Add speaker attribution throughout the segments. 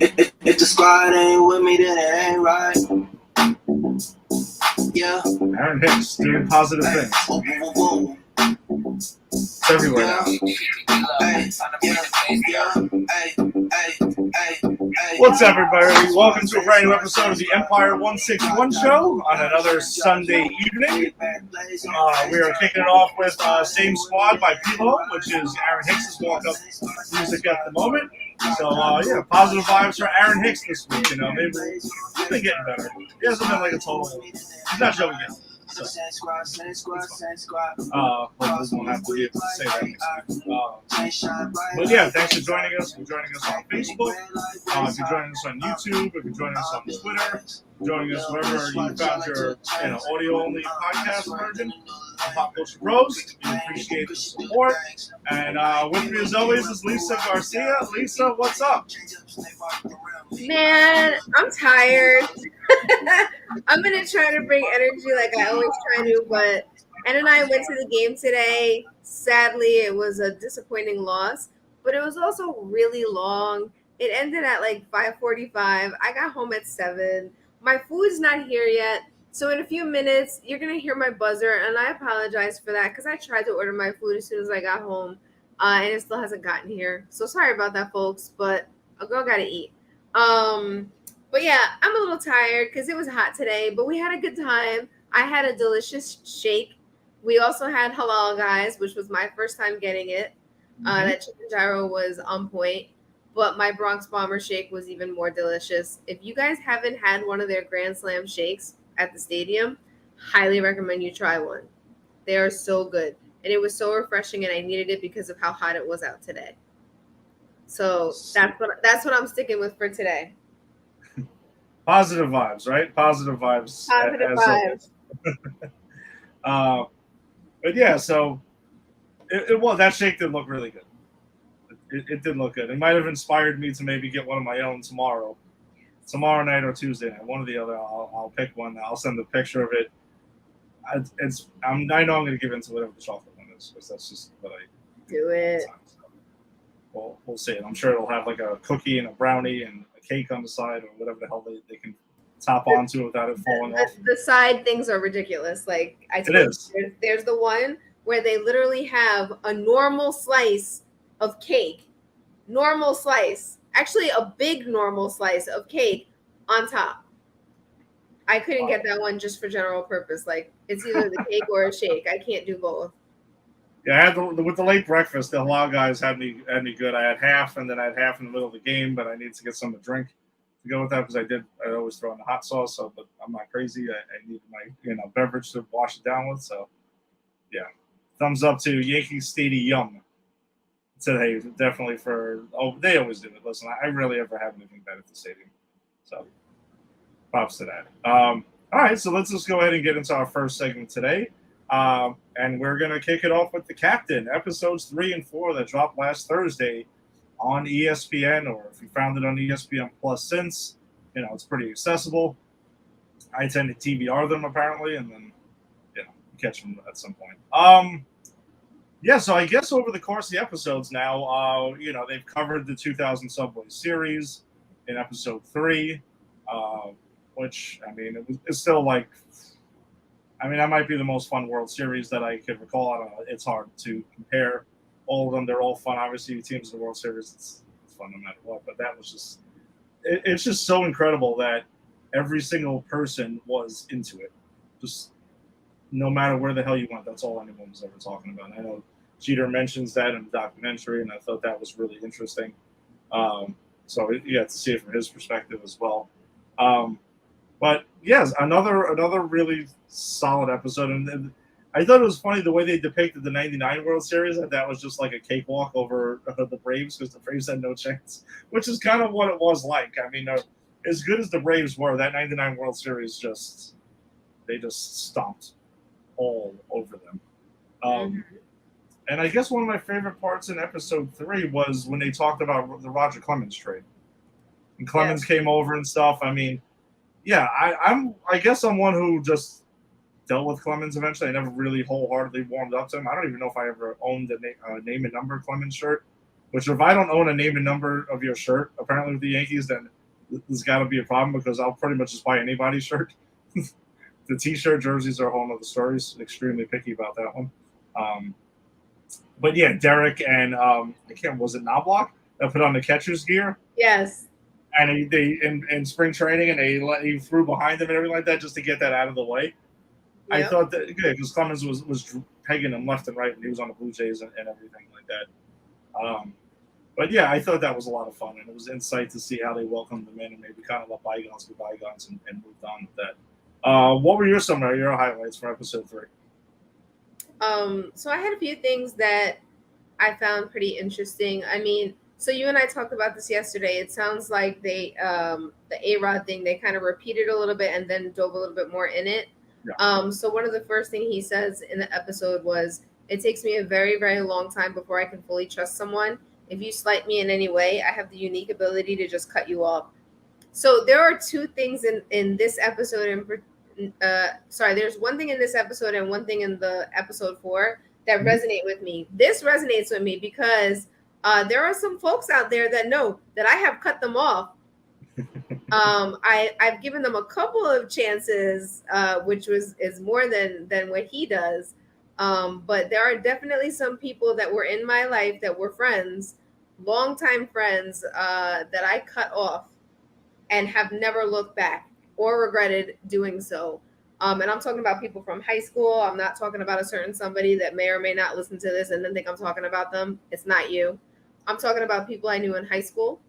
Speaker 1: If the squad ain't with me, then it ain't right. Yeah.
Speaker 2: Aaron Hicks doing positive things. It's everywhere now. What's up, everybody? Welcome to a brand new episode of the Empire 161 show on another Sunday evening. We are kicking it off with Same Squad by Pilo, which is Aaron Hicks' walk-up music at the moment. So, positive vibes for Aaron Hicks this week. You know, maybe he's been getting better. He hasn't been like a total. He's not showing yet. So, we'll have to be able to say that next week. But yeah, thanks for joining us. If you're joining us on Facebook, if you're joining us on YouTube, if you're joining us on Twitter, joining us wherever you found your audio-only podcast version of Pop Culture Bros. We appreciate the support. And with me, as always, is Lisa Garcia. Lisa, what's up?
Speaker 3: Man, I'm tired. I'm going to try to bring energy like I always try to, but Ann and I went to the game today. Sadly, it was a disappointing loss, but it was also really long. It ended at like 5:45. I got home at 7. My food's not here yet, so in a few minutes, you're going to hear my buzzer, and I apologize for that because I tried to order my food as soon as I got home, and it still hasn't gotten here. So sorry about that, folks, but a girl got to eat. But yeah, I'm a little tired because it was hot today, but we had a good time. I had a delicious shake. We also had halal, guys, which was my first time getting it. That chicken gyro was on point, but my Bronx Bomber shake was even more delicious. If you guys haven't had one of their Grand Slam shakes at the stadium, highly recommend you try one. They are so good, and it was so refreshing, and I needed it because of how hot it was out today. So that's what I'm sticking with for today.
Speaker 2: Positive vibes, right? Positive vibes.
Speaker 3: Positive vibes.
Speaker 2: But yeah, so that shake did look really good. It did look good. It might have inspired me to maybe get one of my own tomorrow night or Tuesday night, one or the other. I'll pick one. I'll send a picture of it. I know I'm going to give in to whatever the chocolate one is because that's just what I
Speaker 3: do. It.
Speaker 2: So we'll see. I'm sure it'll have like a cookie and a brownie and a cake on the side or whatever the hell they can top onto without it falling off.
Speaker 3: The side things are ridiculous. Like I told you, there's the one where they literally have a normal slice of cake, actually a big normal slice of cake on top. I couldn't get that one just for general purpose. Like it's either the cake or a shake. I can't do both.
Speaker 2: Yeah, I had with the late breakfast, the halal guys had me good. I had half, and then I had half in the middle of the game, but I needed to get some to drink to go with that because I always throw in the hot sauce. So, but I'm not crazy. I need my beverage to wash it down with. So, yeah, thumbs up to Yankee Stadium today. Definitely they always do it. Listen, I rarely ever have anything bad at the stadium, so props to that. All right, so let's just go ahead and get into our first segment today. And we're going to kick it off with The Captain, episodes 3 and 4 that dropped last Thursday on ESPN, or if you found it on ESPN Plus since, it's pretty accessible. I tend to TBR them apparently, and then, catch them at some point. So I guess over the course of the episodes now, they've covered the 2000 Subway Series in episode 3, which, it's still like, that might be the most fun World Series that I could recall. I don't know. It's hard to compare all of them. They're all fun. Obviously, teams in the World Series, it's fun no matter what. But that was just it's just so incredible that every single person was into it. Just no matter where the hell you went, that's all anyone was ever talking about. And I know Jeter mentions that in the documentary, and I thought that was really interesting. So you have to see it from his perspective as well. But yes, another really solid episode, and I thought it was funny the way they depicted the '99 World Series. That was just like a cakewalk over the Braves because the Braves had no chance, which is kind of what it was like. As good as the Braves were, that '99 World Series they just stomped all over them. And I guess one of my favorite parts in episode 3 was when they talked about the Roger Clemens trade, and Clemens came over and stuff. Yeah, I guess I'm one who just dealt with Clemens eventually. I never really wholeheartedly warmed up to him. I don't even know if I ever owned a name and number Clemens shirt. Which if I don't own a name and number of your shirt, apparently with the Yankees, then there's got to be a problem because I'll pretty much just buy anybody's shirt. The T-shirt jerseys are a whole other story. Extremely picky about that one. But yeah, Derek and I can't. Was it Knobloch that put on the catcher's gear?
Speaker 3: Yes.
Speaker 2: And they in spring training, and he threw behind him and everything like that just to get that out of the way. I thought that good because Clemens was pegging him left and right when he was on the Blue Jays and everything like that. But yeah, I thought that was a lot of fun, and it was insight to see how they welcomed them in and maybe kind of let bygones be bygones and moved on with that. What were some of your highlights from episode 3?
Speaker 3: So I had a few things that I found pretty interesting. I mean, so you and I talked about this yesterday. It sounds like they the A-Rod thing, they kind of repeated a little bit and then dove a little bit more in it.
Speaker 2: Yeah.
Speaker 3: So one of the first thing he says in the episode was, "It takes me a very, very long time before I can fully trust someone. If you slight me in any way, I have the unique ability to just cut you off." So there are two things in this episode. There's one thing in this episode and one thing in the episode 4 that resonate with me. This resonates with me because there are some folks out there that know that I have cut them off. I've given them a couple of chances, which is more than what he does. But there are definitely some people that were in my life that were friends, longtime friends, that I cut off and have never looked back or regretted doing so. And I'm talking about people from high school. I'm not talking about a certain somebody that may or may not listen to this and then think I'm talking about them. It's not you. I'm talking about people I knew in high school.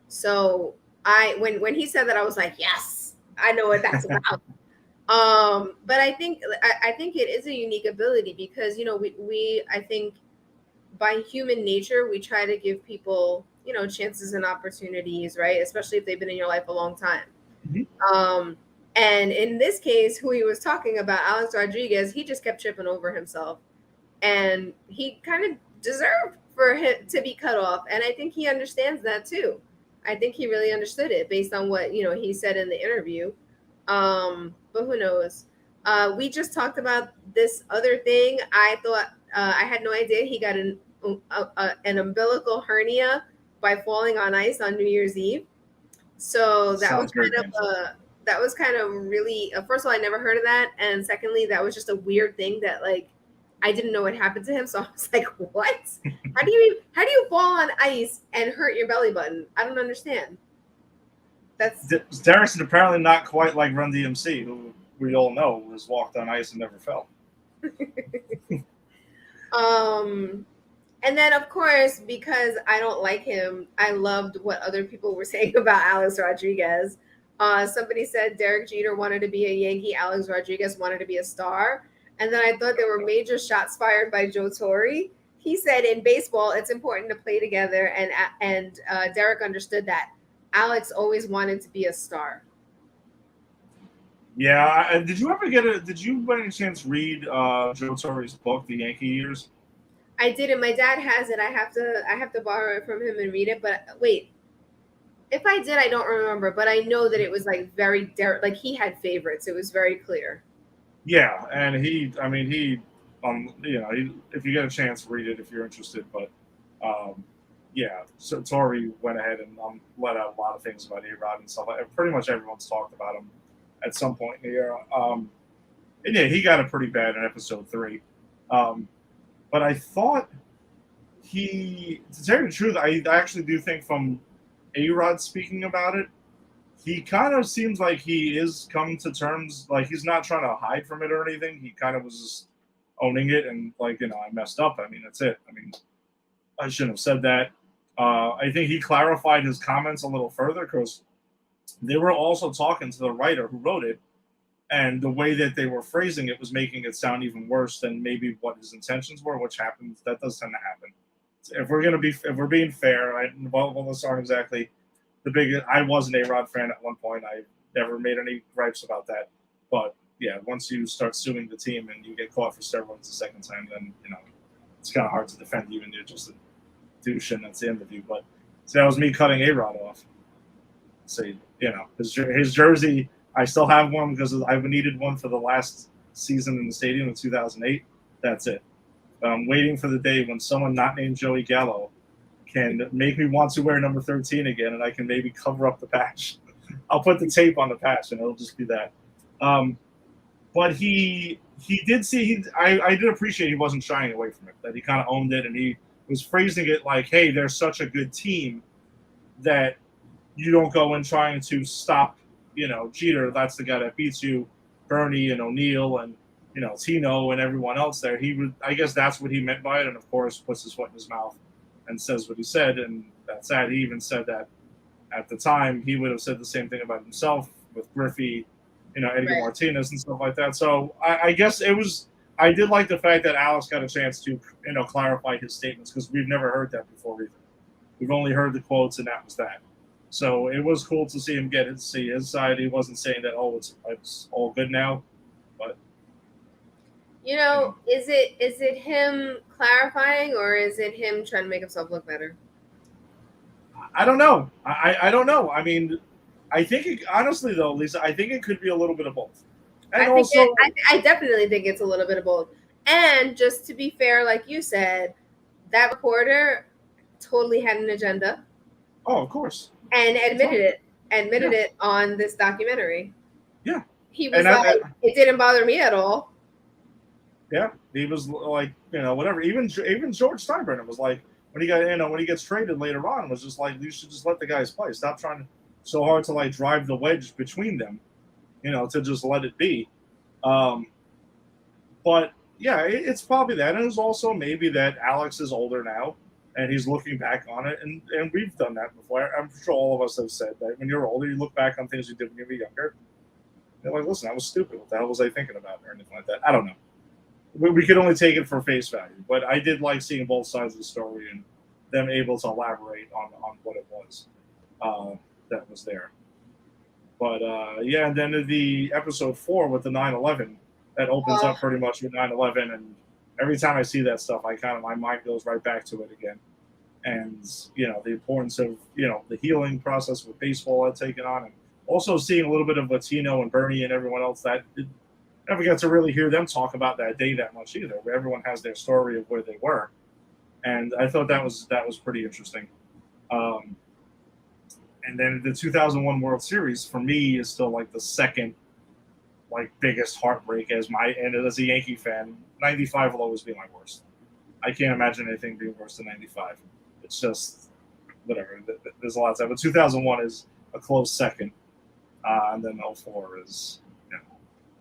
Speaker 3: So when he said that, I was like, yes, I know what that's about. But I think it is a unique ability because, we I think by human nature, we try to give people, chances and opportunities, right? Especially if they've been in your life a long time. Mm-hmm. And in this case, who he was talking about, Alex Rodriguez, he just kept tripping over himself, and he kind of deserved for him to be cut off. And I think he understands that too. I think he really understood it based on what, he said in the interview. But who knows? We just talked about this other thing. I thought I had no idea he got an umbilical hernia by falling on ice on New Year's Eve. So that was kind of really, first of all, I never heard of that. And secondly, that was just a weird thing that I didn't know what happened to him. So I was like, what? How do you fall on ice and hurt your belly button? I don't understand.
Speaker 2: Derek's apparently not quite like Run DMC, who we all know was walked on ice and never fell.
Speaker 3: And then, of course, because I don't like him, I loved what other people were saying about Alex Rodriguez. Somebody said Derek Jeter wanted to be a Yankee. Alex Rodriguez wanted to be a star. And then I thought there were major shots fired by Joe Torre. He said in baseball, it's important to play together. And Derek understood that. Alex always wanted to be a star.
Speaker 2: Yeah. Did you by any chance read Joe Torre's book, The Yankee Years?
Speaker 3: I didn't. My dad has it. I have to borrow it from him and read it. But wait, if I did, I don't remember. But I know that it was very Derek. He had favorites. It was very clear.
Speaker 2: Yeah, and if you get a chance, read it if you're interested. But yeah, so Torre went ahead and let out a lot of things about A-Rod and stuff. Pretty much everyone's talked about him at some point in the era. And yeah, he got it pretty bad in episode 3. But I thought to tell you the truth, I actually do think from A-Rod speaking about it, he kind of seems like he is coming to terms, he's not trying to hide from it or anything. He kind of was just owning it and I messed up. I mean, that's it. I mean, I shouldn't have said that. I think he clarified his comments a little further because they were also talking to the writer who wrote it, and the way that they were phrasing it was making it sound even worse than maybe what his intentions were, which happens. That does tend to happen. So if we're being fair, those aren't exactly the biggest. I was an A-Rod fan at one point. I never made any gripes about that. But yeah, once you start suing the team and you get caught for steroids the second time, then it's kind of hard to defend you, and you're just a douche, and that's the end of you. But so that was me cutting A-Rod off. So his jersey. I still have one because I've needed one for the last season in the stadium in 2008. That's it. I'm waiting for the day when someone not named Joey Gallo can make me want to wear number 13 again, and I can maybe cover up the patch. I'll put the tape on the patch, and it'll just be that. But he did see. I did appreciate he wasn't shying away from it. That he kind of owned it, and he was phrasing it like, "Hey, they're such a good team that you don't go in trying to stop, Jeter. That's the guy that beats you, Bernie and O'Neill and Tino and everyone else there." I guess that's what he meant by it, and of course puts his foot in his mouth and says what he said, and that's sad. He even said that at the time he would have said the same thing about himself with Griffey, Edgar
Speaker 3: Right.
Speaker 2: Martinez and stuff like that. So I guess it was. I did like the fact that Alex got a chance to clarify his statements because we've never heard that before either. We've only heard the quotes, and that was that. So it was cool to see him see his side. He wasn't saying that it's all good now, but
Speaker 3: Is it him clarifying or is it him trying to make himself look better?
Speaker 2: I don't know. I don't know. I mean, I think honestly though, Lisa, I think it could be a little bit of both. And
Speaker 3: I definitely think it's a little bit of both. And just to be fair, like you said, that reporter totally had an agenda.
Speaker 2: Oh, of course.
Speaker 3: And admitted it on this documentary.
Speaker 2: Yeah.
Speaker 3: He was it didn't bother me at all.
Speaker 2: Yeah, he was like, whatever. Even George Steinbrenner was like, when he gets traded later on, was just like, you should just let the guys play. Stop trying so hard to like drive the wedge between them, to just let it be. But yeah, it's probably that, and it's also maybe that Alex is older now, and he's looking back on it, and we've done that before. I'm sure all of us have said that when you're older, you look back on things you did when you were younger. You're like, listen, I was stupid. What the hell was I thinking about, or anything like that? I don't know. We could only take it for face value, but I did like seeing both sides of the story and them able to elaborate on what it was that was there. But yeah, and then the episode 4 with the 9/11 that opens up pretty much with 9/11, and every time I see that stuff, my mind goes right back to it again. And the importance of the healing process with baseball had taken on, and also seeing a little bit of Latino and Bernie and everyone else that never got to really hear them talk about that day that much either. Where everyone has their story of where they were, and I thought that was pretty interesting. And then the 2001 World Series for me is still like the second biggest heartbreak as a Yankee fan. 95 will always be my worst. I can't imagine anything being worse than 95. It's just whatever. There's a lot of time, but 2001 is a close second, and then 04 is.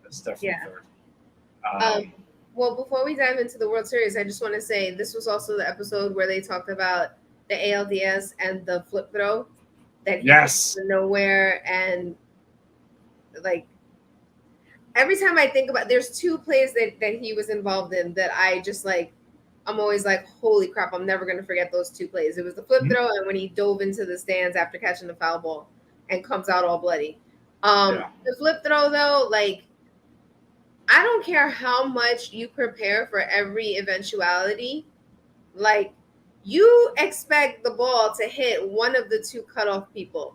Speaker 2: It's definitely third.
Speaker 3: Well, before we dive into the World Series, I just want to say this was also the episode where they talked about the ALDS and the flip throw that he was nowhere, and like every time I think about, there's 2 plays that he was involved in that I just like. I'm always like, holy crap! I'm never gonna forget those 2 plays. It was the flip throw and when he dove into the stands after catching the foul ball and comes out all bloody. The flip throw though, like. I don't care how much you prepare for every eventuality. Like, you expect the ball to hit one of the 2 cutoff people.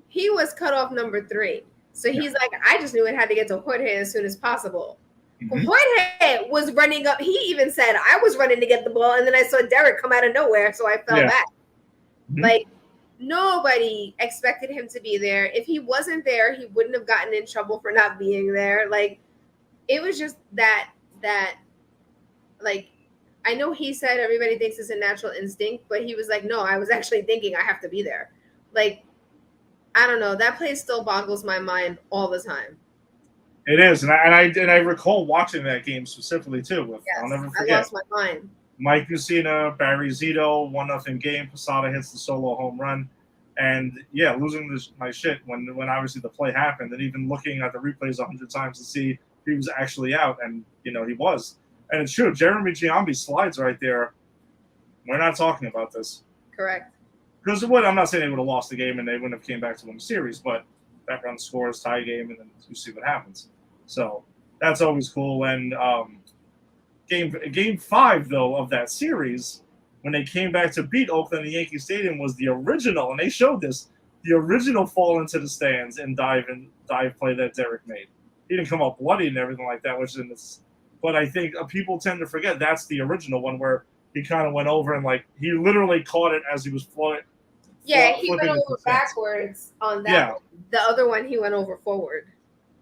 Speaker 3: He was cutoff number 3. So he's like, I just knew it had to get to Jorge as soon as possible. Mm-hmm. Jorge was running up. He even said, I was running to get the ball, and then I saw Derek come out of nowhere, so I fell back. Mm-hmm. Like, nobody expected him to be there. If he wasn't there, he wouldn't have gotten in trouble for not being there. Like, it was just that like, I know he said everybody thinks it's a natural instinct, but he was like, no, I was actually thinking I have to be there. Like, I don't know. That play still boggles my mind all the time.
Speaker 2: It is, and I recall watching that game specifically too. I'll never forget.
Speaker 3: I lost my mind.
Speaker 2: Mike Mussina, Barry Zito, 1-0 game. Posada hits the solo home run, and losing my shit when obviously the play happened, and even looking at the replays 100 times to see. He was actually out, and he was. And it's true. Jeremy Giambi slides right there. We're not talking about this.
Speaker 3: Correct.
Speaker 2: Because I'm not saying they would have lost the game and they wouldn't have came back to win the series, but background scores, tie game, and then you see what happens. So that's always cool. And game 5 though of that series, when they came back to beat Oakland in Yankee Stadium, was the original, and they showed this, the original fall into the stands and dive play that Derek made. He didn't come up bloody and everything like that, which in this But I think people tend to forget that's the original one where he kind of went over and like he literally caught it as he was
Speaker 3: Yeah, he went
Speaker 2: flipping his
Speaker 3: over
Speaker 2: stance.
Speaker 3: backwards on that
Speaker 2: Yeah.
Speaker 3: one. The other one, he went over forward.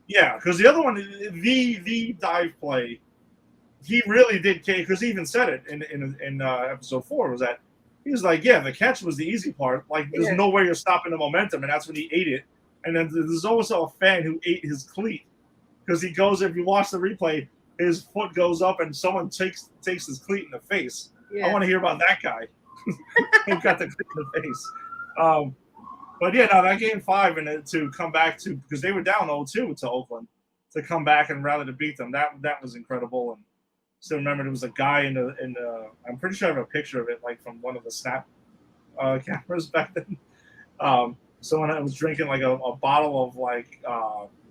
Speaker 2: Yeah, because the other one, the dive play, he really did because he even said it in episode 4 was that he was like, yeah, the catch was the easy part. Like, there's
Speaker 3: Yeah.
Speaker 2: no way you're stopping the momentum, and that's when he ate it. And then there's also a fan who ate his cleat because he goes, if you watch the replay, his foot goes up and someone takes his cleat in the face.
Speaker 3: Yeah.
Speaker 2: I want to hear about that guy who got the cleat in the face. But yeah, no, that game 5 and to come back to because they were down 0-2 to Oakland to come back and rally to beat them. That was incredible. And still remember there was a guy in the I'm pretty sure I have a picture of it like from one of the snap cameras back then. Someone was drinking like a bottle of like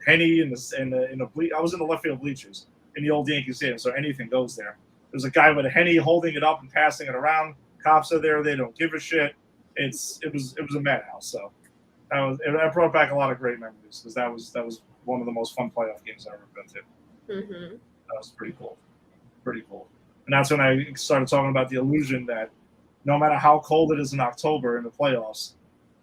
Speaker 2: Henny in the I was in the left field bleachers in the old Yankee Stadium, so anything goes there. There's a guy with a Henny holding it up and passing it around. Cops are there; they don't give a shit. It was a madhouse. So that brought back a lot of great memories because that was one of the most fun playoff games I've ever been to.
Speaker 3: Mm-hmm.
Speaker 2: That was pretty cool. And that's when I started talking about the illusion that no matter how cold it is in October in the playoffs,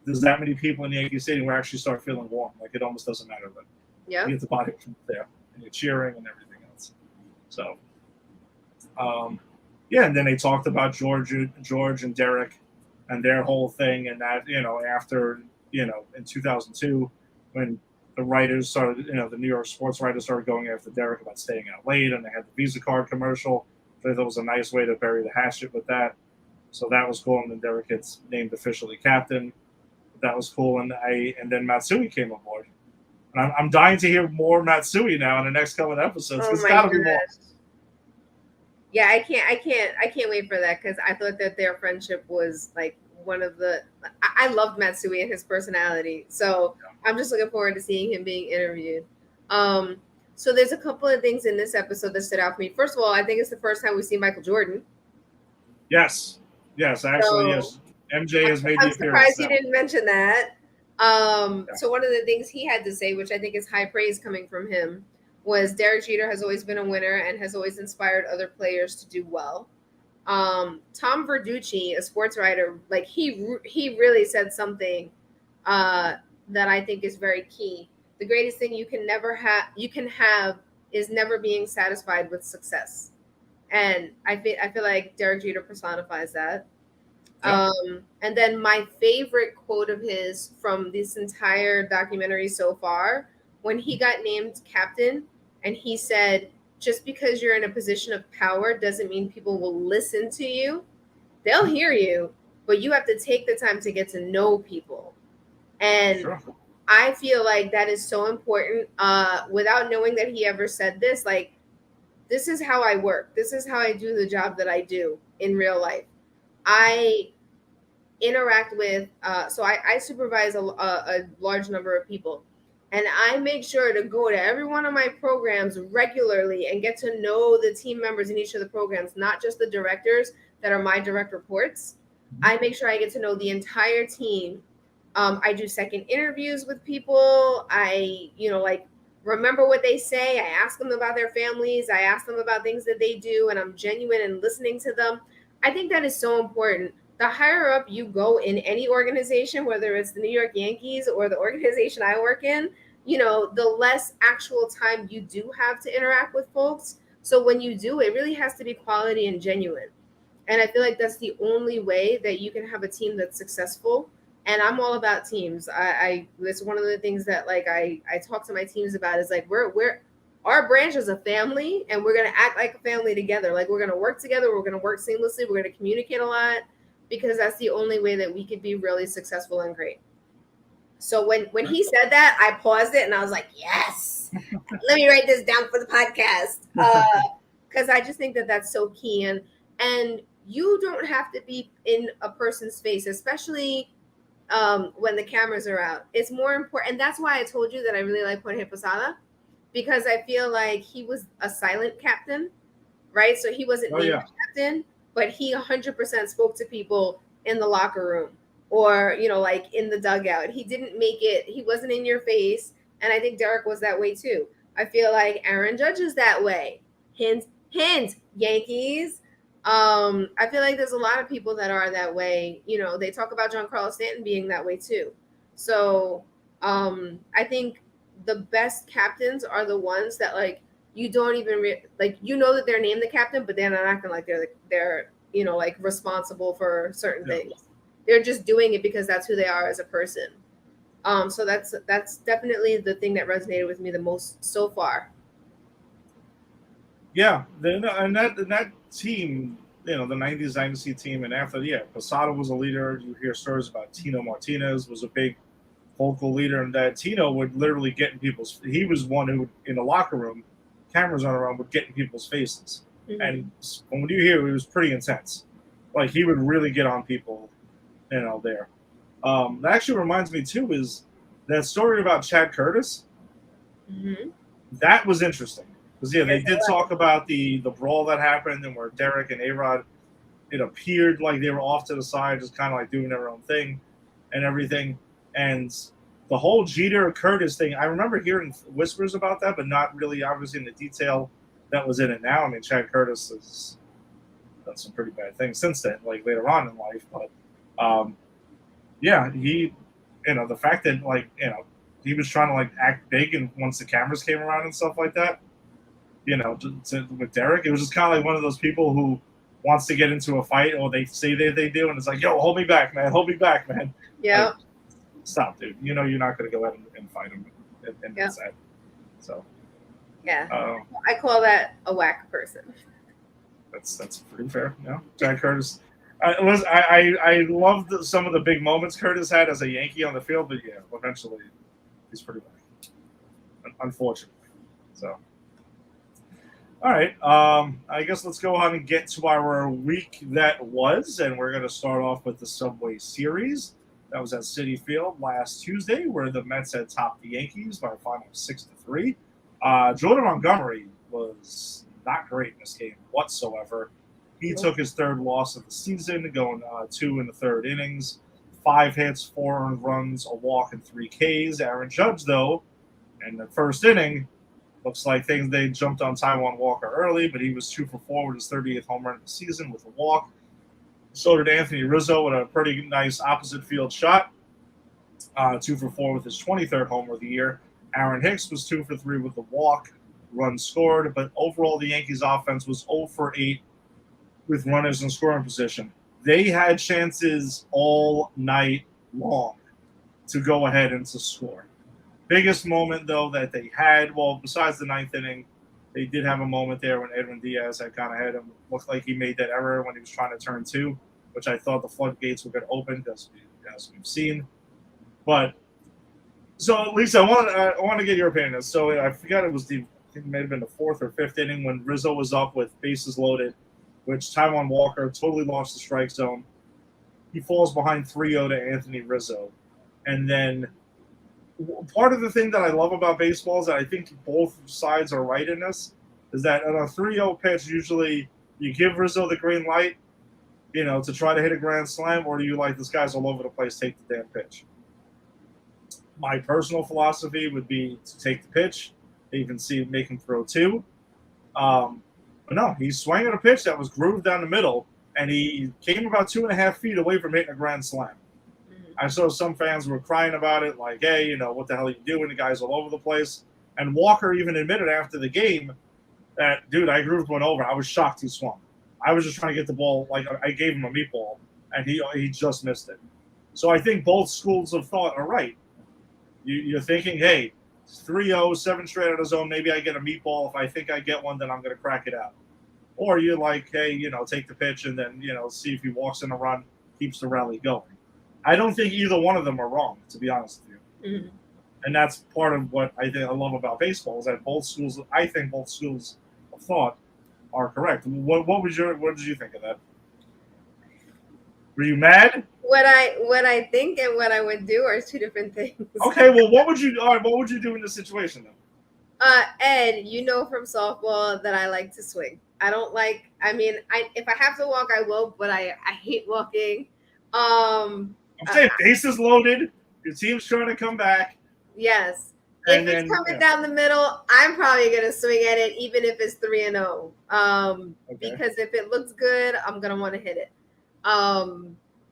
Speaker 2: there's that many people in the Yankee Stadium where actually start feeling warm. Like it almost doesn't matter. But
Speaker 3: Yeah.
Speaker 2: you get the body there and you're cheering and everything else. So, yeah. And then they talked about George and Derek and their whole thing, and that after in 2002 when the writers started, the New York sports writers started going after Derek about staying out late, and they had the Visa card commercial. I thought it was a nice way to bury the hatchet with that. So that was cool, and then Derek gets named officially captain. That was cool, and then Matsui came aboard. And I'm dying to hear more Matsui now in the next couple of episodes. There's got to be more.
Speaker 3: Yeah, I can't wait for that because I thought that their friendship was like one of the. I loved Matsui and his personality, so I'm just looking forward to seeing him being interviewed. So there's a couple of things in this episode that stood out for me. First of all, I think it's the first time we see Michael Jordan.
Speaker 2: Yes, actually, yes. MJ has made the appearance.
Speaker 3: I'm surprised you didn't mention that. So one of the things he had to say, which I think is high praise coming from him, was Derek Jeter has always been a winner and has always inspired other players to do well. Tom Verducci, a sports writer, like he really said something that I think is very key. The greatest thing you can have is never being satisfied with success, and I feel like Derek Jeter personifies that. Yeah. And then my favorite quote of his from this entire documentary so far, when he got named captain, and he said, just because you're in a position of power doesn't mean people will listen to you. They'll hear you, but you have to take the time to get to know people. And sure. I feel like that is so important. Without knowing that he ever said this, like, this is how I work. This is how I do the job that I do in real life. I interact with, so I supervise a large number of people. And I make sure to go to every one of my programs regularly and get to know the team members in each of the programs, not just the directors that are my direct reports. I make sure I get to know the entire team. I do second interviews with people. I, remember what they say. I ask them about their families. I ask them about things that they do, and I'm genuine in listening to them. I think that is so important. The higher up you go in any organization, whether it's the New York Yankees or the organization I work in, the less actual time you do have to interact with folks. So when you do, it really has to be quality and genuine. And I feel like that's the only way that you can have a team that's successful. And I'm all about teams. It's one of the things that like I talk to my teams about is like we're our branch is a family, and we're gonna act like a family together. Like we're gonna work together, we're gonna work seamlessly, we're gonna communicate a lot, because that's the only way that we could be really successful and great. So when he said that, I paused it and I was like, yes, let me write this down for the podcast. Because I just think that that's so key. And you don't have to be in a person's face, especially when the cameras are out. It's more important. And that's why I told you that I really like Jorge Posada, because I feel like he was a silent captain, right? So he wasn't named captain, but he 100% spoke to people in the locker room or, like in the dugout. He didn't make it. He wasn't in your face. And I think Derek was that way too. I feel like Aaron Judge is that way. Hint, Yankees. I feel like there's a lot of people that are that way. You know, they talk about John Carlos Stanton being that way too. So I think the best captains are the ones that like you don't even like you know that they're named the captain, but they're not acting like they're you know like responsible for certain things. They're just doing it because that's who they are as a person. So that's definitely the thing that resonated with me the most so far.
Speaker 2: Yeah, and that team, you know, the '90s Dynasty team, and after, yeah, Posada was a leader. You hear stories about Tino Martinez was a big vocal leader, and that Tino would literally get in people's. He was one who, in the locker room, cameras on around, would get in people's faces, and when you hear, it was pretty intense. Like he would really get on people, you know. There, that actually reminds me too is that story about Chad Curtis.
Speaker 3: Mm-hmm.
Speaker 2: That was interesting because yeah, they
Speaker 3: Yes,
Speaker 2: did talk about the brawl that happened and where Derek and A-Rod, it appeared like they were off to the side, just kind of like doing their own thing and everything. And the whole Jeter Curtis thing, I remember hearing whispers about that, but not really obviously in the detail that was in it now. I mean, Chad Curtis has done some pretty bad things since then, like later on in life. But yeah, he, you know, the fact that like, you know, he was trying to like act big, and once the cameras came around and stuff like that, you know, with Derek, it was just kind of like one of those people who wants to get into a fight, or they say they do, and it's like, yo, hold me back, man.
Speaker 3: Yeah.
Speaker 2: Like, stop, dude. You know, you're not going to go out and fight him, and that's that. So,
Speaker 3: yeah, I call that a whack person.
Speaker 2: That's pretty fair. Yeah, Jack Curtis. I loved some of the big moments Curtis had as a Yankee on the field, but yeah, eventually he's pretty bad, unfortunately. So, all right, I guess let's go on and get to our week that was, and we're going to start off with the Subway Series. That was at Citi Field last Tuesday, where the Mets had topped the Yankees by a final of 6-3. Jordan Montgomery was not great in this game whatsoever. He took his third loss of the season, going 2 in the third innings, 5 hits, 4 earned runs, a walk, and 3 Ks. Aaron Judge, though, in the first inning, looks like they jumped on Taijuan Walker early, but he was 2 for 4 with his 38th home run of the season with a walk. So did Anthony Rizzo with a pretty nice opposite field shot, 2 for 4 with his 23rd homer of the year. Aaron Hicks was 2 for 3 with the walk, runs scored, but overall the Yankees offense was 0 for 8 with runners in scoring position. They had chances all night long to go ahead and to score. Biggest moment, though, that they had, well, besides the ninth inning, they did have a moment there when Edwin Diaz had kind of had him. Looked like he made that error when he was trying to turn 2, which I thought the floodgates were going to open, as we've seen. But so, Lisa, I want to get your opinion. So I forgot I think it may have been the 4th or 5th inning when Rizzo was up with bases loaded, which Taijuan Walker totally lost the strike zone. He falls behind 3-0 to Anthony Rizzo. And then part of the thing that I love about baseball is that I think both sides are right in this, is that on a 3-0 pitch, usually you give Rizzo the green light, you know, to try to hit a grand slam, or do you like, this guy's all over the place, take the damn pitch? My personal philosophy would be to take the pitch, even make him throw 2. But no, he swung at a pitch that was grooved down the middle, and he came about 2.5 feet away from hitting a grand slam. I saw some fans were crying about it, like, hey, you know, what the hell are you doing? The guy's all over the place. And Walker even admitted after the game that, dude, I grooved one over. I was shocked he swung. I was just trying to get the ball, like I gave him a meatball, and he just missed it. So I think both schools of thought are right. You're thinking, hey, it's 3-0, 7 straight out of zone. Maybe I get a meatball. If I think I get one, then I'm going to crack it out. Or you're like, hey, you know, take the pitch and then, you know, see if he walks in a run, keeps the rally going. I don't think either one of them are wrong, to be honest with you. Mm-hmm. And that's part of what I love about baseball, is that I think both schools of thought are correct. What did you think of that? Were you mad?
Speaker 3: What I think and what I would do are 2 different things.
Speaker 2: Okay, well, what would you do in this situation then?
Speaker 3: Ed, you know from softball that I like to swing. If I have to walk, I will, but I hate walking.
Speaker 2: I'm saying bases loaded. Your team's trying to come back.
Speaker 3: Yes. If it's coming down the middle, I'm probably gonna swing at it, even if it's 3-0. Because if it looks good, I'm gonna want to hit it.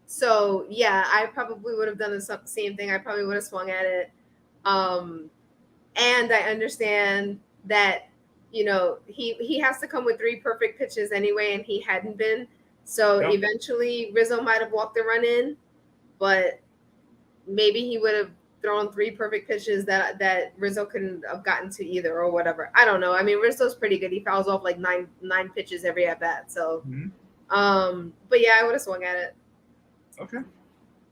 Speaker 3: So yeah, I probably would have done the same thing. I probably would have swung at it. And I understand that he has to come with 3 perfect pitches anyway, and he hadn't been. So eventually Rizzo might have walked the run in, but maybe he would have thrown 3 perfect pitches that Rizzo couldn't have gotten to either, or whatever. I don't know. I mean, Rizzo's pretty good. He fouls off like nine pitches every at bat. So, but yeah, I would have swung at it.
Speaker 2: Okay.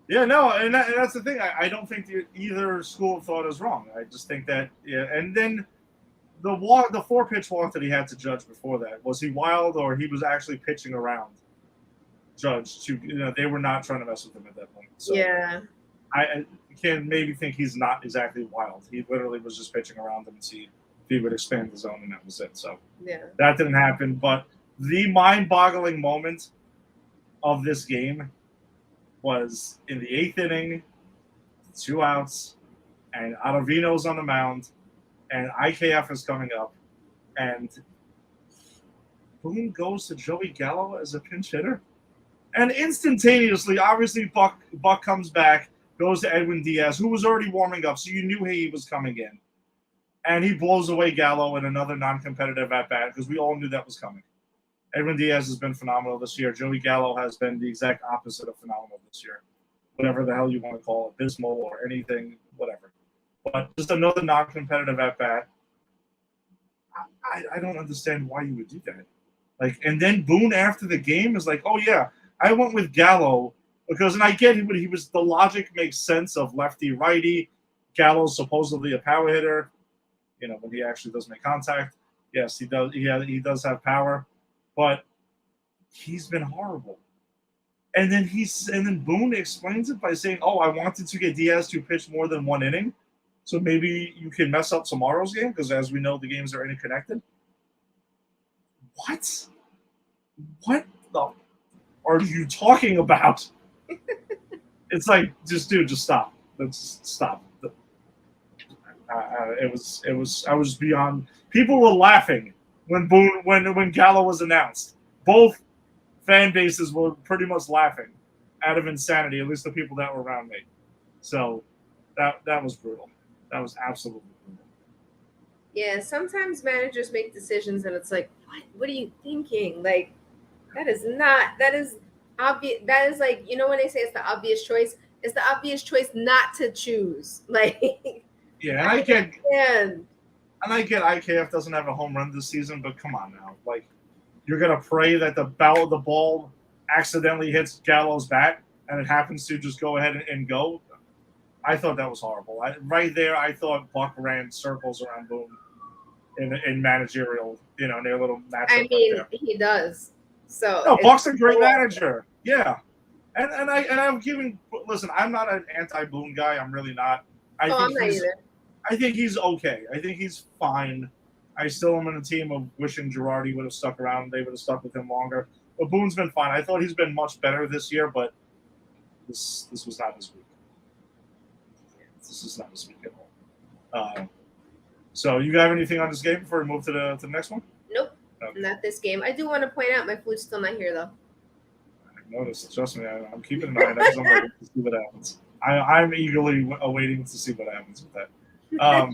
Speaker 2: Yeah, no, and that's the thing. I don't think either school of thought is wrong. I just think that, and then the 4-pitch walk that he had to Judge before that, was he wild or he was actually pitching around Judge to, they were not trying to mess with him at that point. So
Speaker 3: yeah.
Speaker 2: I can maybe think he's not exactly wild. He literally was just pitching around him and see if he would expand the zone, and that was it. So that didn't happen. But the mind-boggling moment of this game was in the 8th inning, 2 outs, and Ottavino's on the mound, and IKF is coming up, and Boone goes to Joey Gallo as a pinch hitter. And instantaneously, obviously, Buck comes back, goes to Edwin Diaz, who was already warming up, so you knew he was coming in. And he blows away Gallo in another non-competitive at-bat, because we all knew that was coming. Edwin Diaz has been phenomenal this year. Joey Gallo has been the exact opposite of phenomenal this year. Whatever the hell you want to call it, abysmal or anything, whatever. But just another non-competitive at-bat. I don't understand why you would do that. And then Boone after the game is like, oh yeah, I went with Gallo because, and I get he was, the logic makes sense of lefty-righty. Gallo's supposedly a power hitter. When he actually does make contact, yes, he does. He does have power, but he's been horrible. And then Boone explains it by saying, "Oh, I wanted to get Diaz to pitch more than 1 inning, so maybe you can mess up tomorrow's game because, as we know, the games are interconnected." What the are you talking about? It's like, just stop. Let's stop. I was beyond. People were laughing when Gallo was announced. Both fan bases were pretty much laughing out of insanity. At least the people that were around me. So that was brutal. That was absolutely brutal.
Speaker 3: Yeah, sometimes managers make decisions and it's like, what are you thinking? Like, that is obvious. That is like, when they say it's the obvious choice, it's the obvious choice not to choose. Like,
Speaker 2: yeah, and I get IKF doesn't have a home run this season, but come on now. Like, you're gonna pray that the ball accidentally hits Gallo's bat and it happens to just go ahead and go. I thought that was horrible. Right there, I thought Buck ran circles around Boone in managerial, in their little matchup.
Speaker 3: I mean, he does. So
Speaker 2: no, Buck's a great manager. Yeah, and I'm giving. Listen, I'm not an anti-Boone guy. I'm really not.
Speaker 3: I'm not either.
Speaker 2: I think he's okay. I think he's fine. I still am on a team of wishing Girardi would have stuck around. They would have stuck with him longer. But Boone's been fine. I thought he's been much better this year, but this was not his week. This is not his week at all. So you have anything on this game before we move to the next one?
Speaker 3: Nope, okay. Not this game. I do want to point out my flute's still not here, though.
Speaker 2: I noticed. Trust me, I'm keeping an eye on it because I'm waiting to see what happens. I'm eagerly awaiting to see what happens with that. All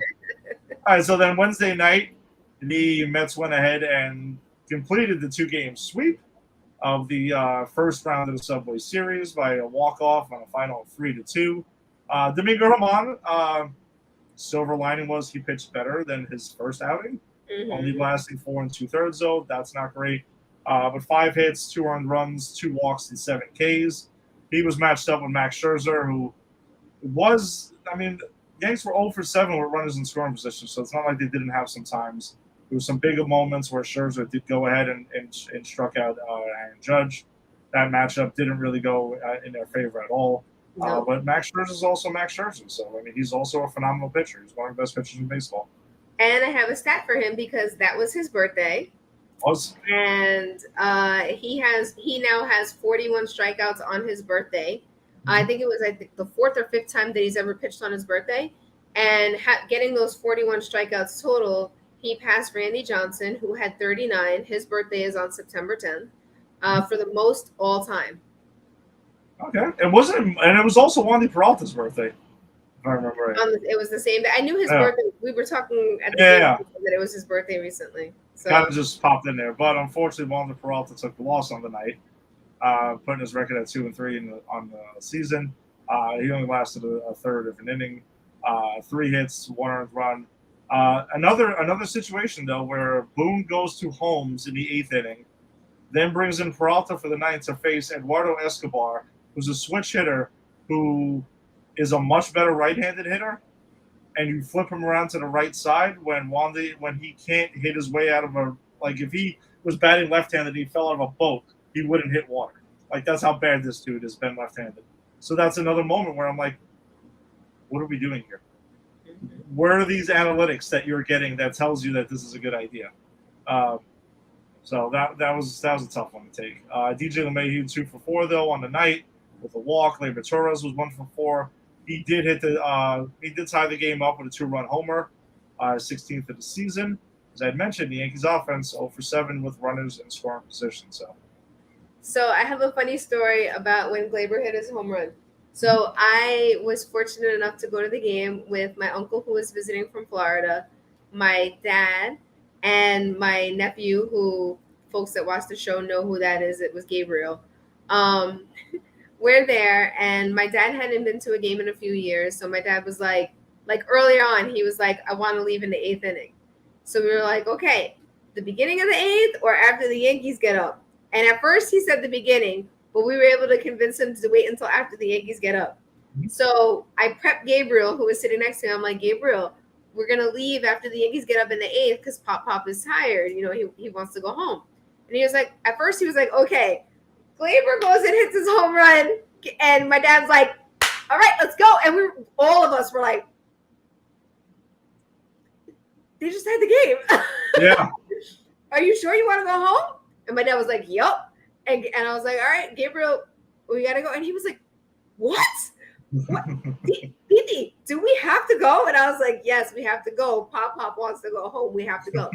Speaker 2: right, so then Wednesday night, the Mets went ahead and completed the 2-game sweep of the first round of the Subway Series by a walk-off on a final of 3-2. Domingo Germán, silver lining was he pitched better than his first outing, only lasting 4 2/3, though. That's not great. But 5 hits, 2 earned runs, 2 walks, and 7 Ks. He was matched up with Max Scherzer, who was, Yanks were 0 for 7 with runners in scoring position, so it's not like they didn't have some times. There were some bigger moments where Scherzer did go ahead and struck out Aaron Judge. That matchup didn't really go in their favor at all. No. But Max Scherzer is also Max Scherzer, so he's also a phenomenal pitcher. He's one of the best pitchers in baseball.
Speaker 3: And I have a stat for him because that was his birthday. And he now has 41 strikeouts on his birthday. I think it was the 4th or 5th time that he's ever pitched on his birthday. and getting those 41 strikeouts total, he passed Randy Johnson, who had 39. His birthday is on September 10th, for the most all time.
Speaker 2: Okay, it wasn't, and it was also Wandy Peralta's birthday, if I remember right.
Speaker 3: It was the same day. I knew his
Speaker 2: Yeah.
Speaker 3: birthday. We were talking at the
Speaker 2: Yeah,
Speaker 3: game
Speaker 2: yeah.
Speaker 3: that it was his birthday recently. So
Speaker 2: Kind of just popped in there, but unfortunately, Wandy Peralta took the loss on the night, putting his record at 2-3 on the season. He only lasted a third of an inning, 3 hits, 1 earned run. Another situation though where Boone goes to Holmes in the 8th inning, then brings in Peralta for the 9th to face Eduardo Escobar, who's a switch hitter who is a much better right-handed hitter, and you flip him around to the right side when he can't hit his way out of if he was batting left-handed and he fell out of a boat, he wouldn't hit water. Like, that's how bad this dude has been left-handed. So that's another moment where I'm like, what are we doing here? Where are these analytics that you're getting that tells you that this is a good idea? So that was a tough one to take. DJ LeMahieu 2 for 4 though on the night with a walk. Labor Torres was 1 for 4. He did tie the game up with a 2-run homer, 16th of the season. As I had mentioned, the Yankees offense 0 for 7 with runners in scoring position.
Speaker 3: So I have a funny story about when Glaber hit his home run. So I was fortunate enough to go to the game with my uncle who was visiting from Florida, my dad, and my nephew, who folks that watch the show know who that is. It was Gabriel. We're there, and my dad hadn't been to a game in a few years. So my dad was like earlier on, he was like, I want to leave in the 8th inning. So we were like, okay, the beginning of the 8th or after the Yankees get up? And at first he said the beginning, but we were able to convince him to wait until after the Yankees get up. So I prepped Gabriel, who was sitting next to me. I'm like, Gabriel, we're going to leave after the Yankees get up in the 8th because Pop is tired. You know, he wants to go home. And he was like, at first he was like, okay. Glaber goes and hits his home run. And my dad's like, all right, let's go. And all of us were like, they just had the game.
Speaker 2: Yeah.
Speaker 3: Are you sure you want to go home? And my dad was like, yup. And I was like, all right, Gabriel, we got to go. And he was like, what? Pete, do we have to go? And I was like, yes, we have to go. Pop wants to go home. We have to go.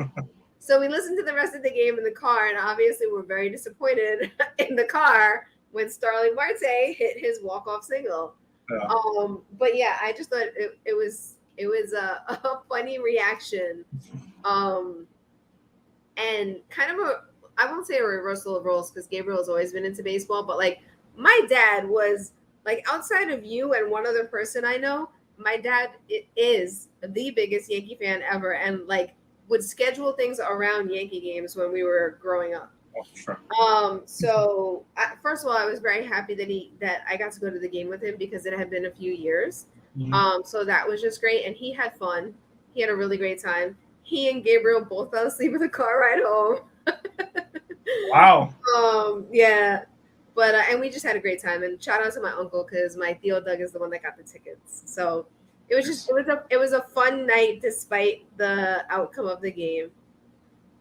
Speaker 3: So we listened to the rest of the game in the car, and obviously we're very disappointed in the car when Starling Marte hit his walk-off single. Yeah. But yeah, I just thought it was a funny reaction, and kind of I won't say a reversal of roles because Gabriel has always been into baseball, but like my dad was like, outside of you and one other person I know, my dad is the biggest Yankee fan ever, and like would schedule things around Yankee games when we were growing up.
Speaker 2: Oh, sure.
Speaker 3: So first of all, I was very happy that I got to go to the game with him because it had been a few years. Mm-hmm. So that was just great, and he had fun. He had a really great time. He and Gabriel both fell asleep in the car ride home.
Speaker 2: Wow.
Speaker 3: Yeah, but and we just had a great time. And shout out to my uncle because my Theo Doug is the one that got the tickets. So it was a fun night despite the outcome of the game.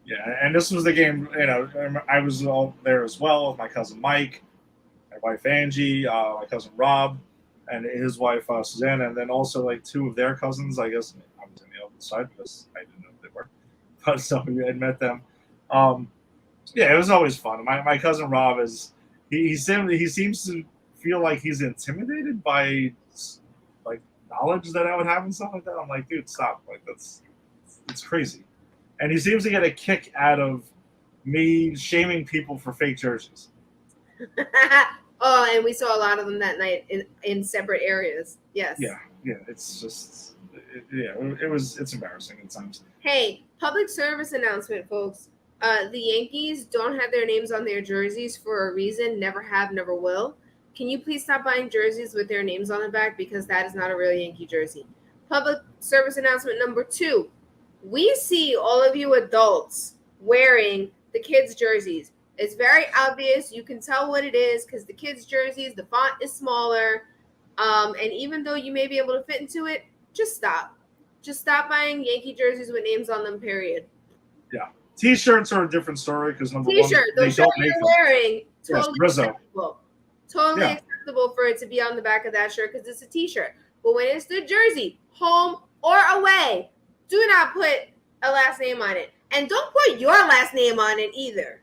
Speaker 2: Yeah, and this was the game. You know, I was all there as well with my cousin Mike, my wife Angie, my cousin Rob, and his wife Susanna, and then also like 2 of their cousins. I guess I was on the other side because I didn't know who they were, but so we had met them. Yeah, it was always fun. My cousin Rob is he seems to feel like he's intimidated by like knowledge that I would have and stuff like that. I'm like, dude, stop! Like it's crazy. And he seems to get a kick out of me shaming people for fake jerseys.
Speaker 3: Oh, and we saw a lot of them that night in separate areas. Yes.
Speaker 2: Yeah. It's just, it's embarrassing at times.
Speaker 3: Hey, public service announcement, folks. The Yankees don't have their names on their jerseys for a reason. Never have, never will. Can you please stop buying jerseys with their names on the back because that is not a real Yankee jersey. Public service announcement number 2. We see all of you adults wearing the kids' jerseys. It's very obvious. You can tell what it is because the kids' jerseys, the font is smaller. And even though you may be able to fit into it, just stop. Just stop buying Yankee jerseys with names on them, period.
Speaker 2: Yeah. T-shirts are a different story because number
Speaker 3: T-shirt,
Speaker 2: one,
Speaker 3: the shirt you're wearing, totally
Speaker 2: acceptable.
Speaker 3: Totally acceptable for it to be on the back of that shirt because it's a T-shirt. But when it's the jersey, home or away. Do not put a last name on it. And don't put your last name on it either.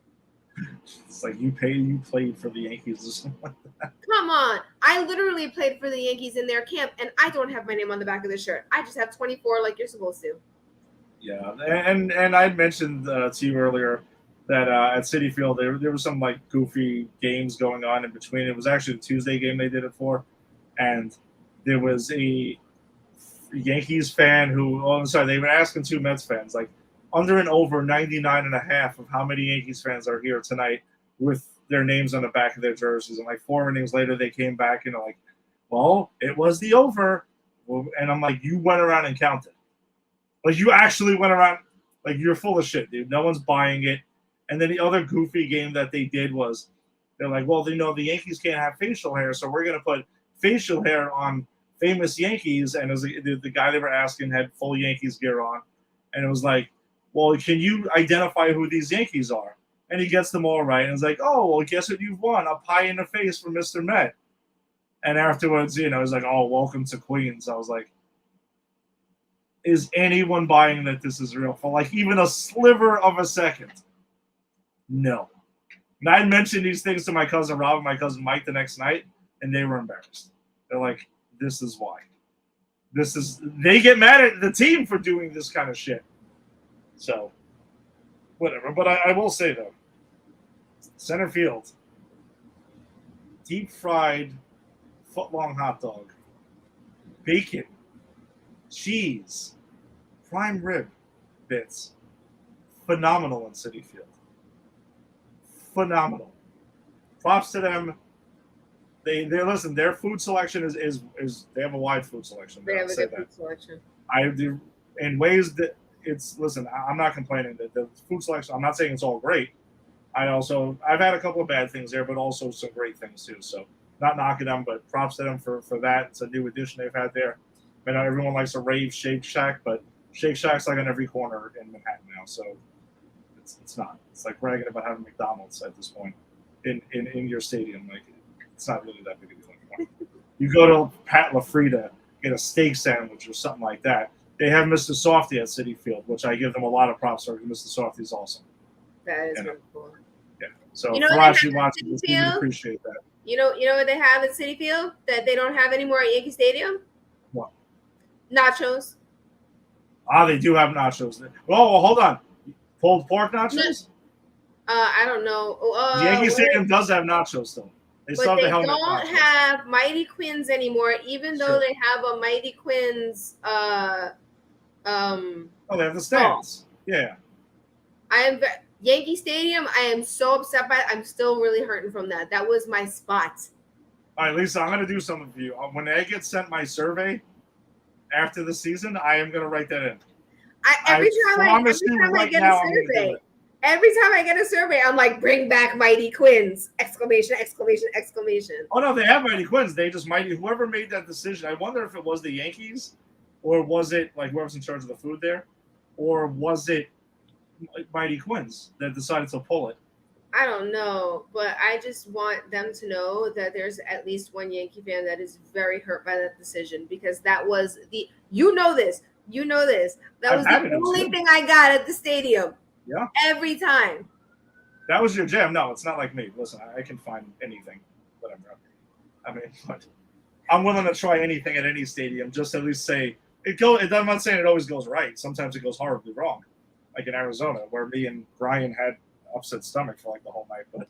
Speaker 2: It's like you played for the Yankees or something.
Speaker 3: Come on. I literally played for the Yankees in their camp, and I don't have my name on the back of the shirt. I just have 24 like you're supposed to.
Speaker 2: Yeah, and I mentioned to you earlier that at Citi Field there was some like goofy games going on in between. It was actually the Tuesday game they did it for, and there was a Yankees fan who, oh, I'm sorry, they were asking two Mets fans, like under and over 99.5 of how many Yankees fans are here tonight with their names on the back of their jerseys. And like 4 innings later, they came back, like, well, it was the over. And I'm like, you went around and counted. Like, you actually went around, like, you're full of shit, dude. No one's buying it. And then the other goofy game that they did was they're like, well, the Yankees can't have facial hair, so we're going to put facial hair on famous Yankees. And it was the guy they were asking had full Yankees gear on. And it was like, well, can you identify who these Yankees are? And he gets them all right. And it's like, oh, well, guess what you've won? A pie in the face from Mr. Met. And afterwards, he's like, oh, welcome to Queens. I was like, is anyone buying that this is real for like even a sliver of a second? No. And I mentioned these things to my cousin Rob and my cousin Mike the next night, and they were embarrassed. They're like, this is why. They get mad at the team for doing this kind of shit. So, whatever. But I will say, though, center field, deep fried foot-long hot dog, bacon, cheese, prime rib bits, phenomenal in Citi Field. Phenomenal. Props to them. They listen. Their food selection is they have a wide food selection.
Speaker 3: They have a good food selection.
Speaker 2: I do in ways that it's listen. I'm not complaining that the food selection. I'm not saying it's all great. I've had a couple of bad things there, but also some great things too. So not knocking them, but props to them for that. It's a new addition they've had there. I know everyone likes to rave Shake Shack, but Shake Shack's like on every corner in Manhattan now. So it's not. It's like bragging about having McDonald's at this point in your stadium. Like it's not really that big a deal anymore. You go to Pat LaFrida, get a steak sandwich or something like that. They have Mr. Softy at Citi Field, which I give them a lot of props for. Mr. Softy is awesome.
Speaker 3: That is really cool.
Speaker 2: Yeah. So
Speaker 3: Farashi
Speaker 2: wants to appreciate that.
Speaker 3: You know what they have at Citi Field that they don't have anymore at Yankee Stadium?
Speaker 2: What?
Speaker 3: Nachos.
Speaker 2: They do have nachos. Well, hold on. Pulled pork nachos?
Speaker 3: I don't know.
Speaker 2: Yankee Stadium does have nachos, though.
Speaker 3: But they don't have Mighty Quins anymore, even though they have a Mighty Quins.
Speaker 2: They have the stands. Yeah.
Speaker 3: Yankee Stadium. I am so upset by it. I'm still really hurting from that. That was my spot.
Speaker 2: All right, Lisa, I'm going to do something for you. When I get sent my survey after the season, I am going to write that in.
Speaker 3: Every time I get a survey, I'm like, bring back Mighty Quins! Exclamation, exclamation, exclamation.
Speaker 2: Oh, no, they have Mighty Quins. They just whoever made that decision. I wonder if it was the Yankees or was it like whoever's in charge of the food there or was it Mighty Quins that decided to pull it?
Speaker 3: I don't know, but I just want them to know that there's at least one Yankee fan that is very hurt by that decision because that was this. That was the only thing I got at the stadium.
Speaker 2: Yeah.
Speaker 3: Every time.
Speaker 2: That was your jam. No, it's not like me. Listen, I can find anything. Whatever. I mean, but I'm willing to try anything at any stadium. Just at least say it go. I'm not saying it always goes right. Sometimes it goes horribly wrong. Like in Arizona, where me and Brian had upset stomach for like the whole night. But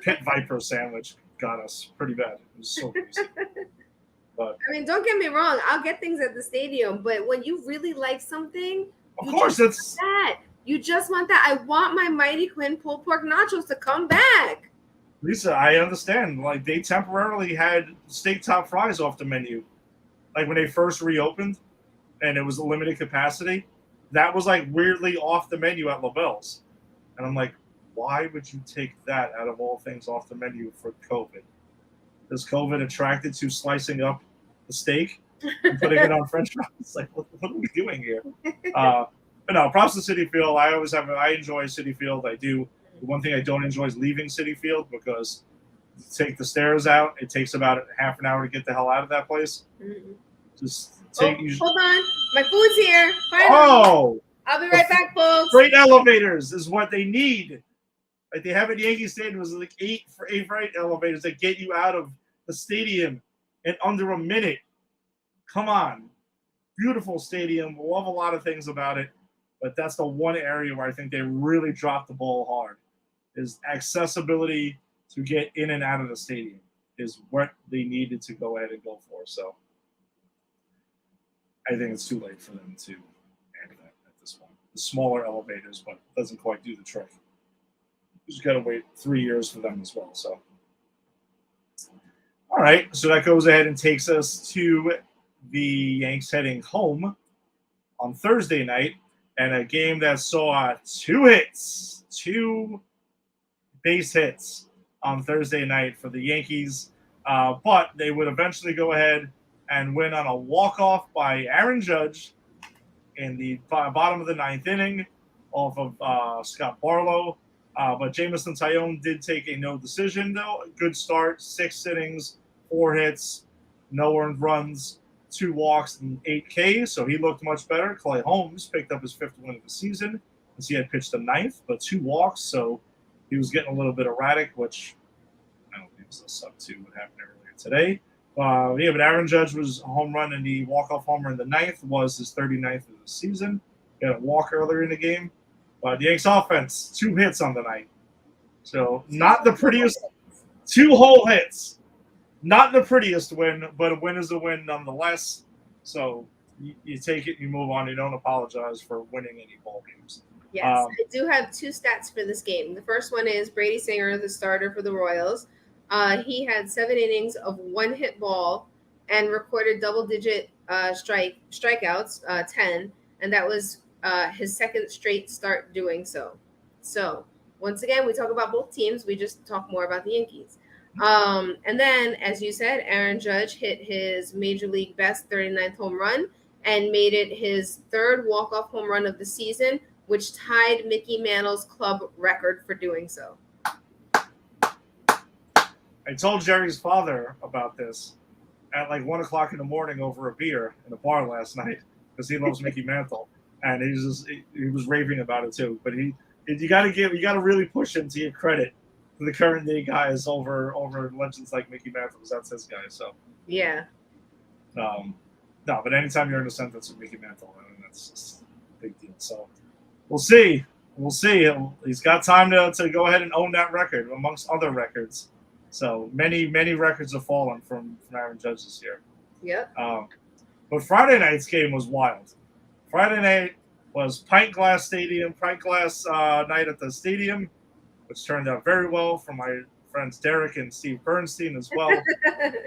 Speaker 2: Pit Viper sandwich got us pretty bad. It was so crazy. But
Speaker 3: I mean, don't get me wrong. I'll get things at the stadium, but when you really like something,
Speaker 2: of course it's
Speaker 3: that. You just want that. I want my Mighty Quinn pulled pork nachos to come back.
Speaker 2: Lisa, I understand. Like they temporarily had steak top fries off the menu, like when they first reopened, and it was a limited capacity. That was like weirdly off the menu at LaBelle's, and I'm like, why would you take that out of all things off the menu for COVID? Is COVID attracted to slicing up the steak and putting it on French fries? Like, what are we doing here? But no, props to Citi Field. I enjoy Citi Field. I do. The one thing I don't enjoy is leaving Citi Field because you take the stairs out. It takes about half an hour to get the hell out of that place. Mm-hmm. Just take.
Speaker 3: Hold on, my food's here. Finally.
Speaker 2: Oh,
Speaker 3: I'll be right back, folks.
Speaker 2: freight elevators is what they need. Like they have at Yankee Stadium was like eight freight elevators that get you out of the stadium in under a minute. Come on, beautiful stadium. Love a lot of things about it, but that's the one area where I think they really dropped the ball hard. Is accessibility to get in and out of the stadium is what they needed to go ahead and go for. So I think it's too late for them to add that at this point. The smaller elevators, but it doesn't quite do the trick. You just got to wait 3 years for them as well. So, all right. So that goes ahead and takes us to the Yanks heading home on Thursday night, and a game that saw two base hits on Thursday night for the Yankees, but they would eventually go ahead and win on a walk-off by Aaron Judge in the bottom of the ninth inning off of Scott Barlow. But Jameson Taillon did take a no decision, though. Good start, 6 innings, 4 hits, no earned runs, 2 walks, and 8 Ks, so he looked much better. Clay Holmes picked up his 5th win of the season, as he had pitched the 9th, but 2 walks, so he was getting a little bit erratic, which I don't think was a sub to what happened earlier today. But Aaron Judge was a home run, and the walk-off homer in the 9th was his 39th of the season. He had a walk earlier in the game. But the Yanks offense, 2 hits on the night. So not the prettiest, 2 whole hits. Not the prettiest win, but a win is a win nonetheless. So you take it, you move on. You don't apologize for winning any ball games.
Speaker 3: Yes, I do have 2 stats for this game. The first one is Brady Singer, the starter for the Royals. He had 7 innings of 1 hit ball and recorded double-digit strikeouts, 10, and that was his 2nd straight start doing so. So once again, we talk about both teams. We just talk more about the Yankees. And then, as you said, Aaron Judge hit his major league best 39th home run and made it his 3rd walk-off home run of the season, which tied Mickey Mantle's club record for doing so.
Speaker 2: I told Jerry's father about this at like 1 o'clock in the morning over a beer in a bar last night because he loves Mickey Mantle, and he was raving about it too. But you got to really push him to give credit to the current day guys over legends like Mickey Mantle, because that's his guy. So
Speaker 3: yeah.
Speaker 2: No, but anytime you're in a sentence with Mickey Mantle, I mean, that's just a big deal. So we'll see. He's got time to go ahead and own that record amongst other records. So many records have fallen from Aaron Judge this year.
Speaker 3: Yep.
Speaker 2: But Friday night's game was wild. Friday night was pint glass night at the stadium, which turned out very well for my friends Derek and Steve Bernstein as well.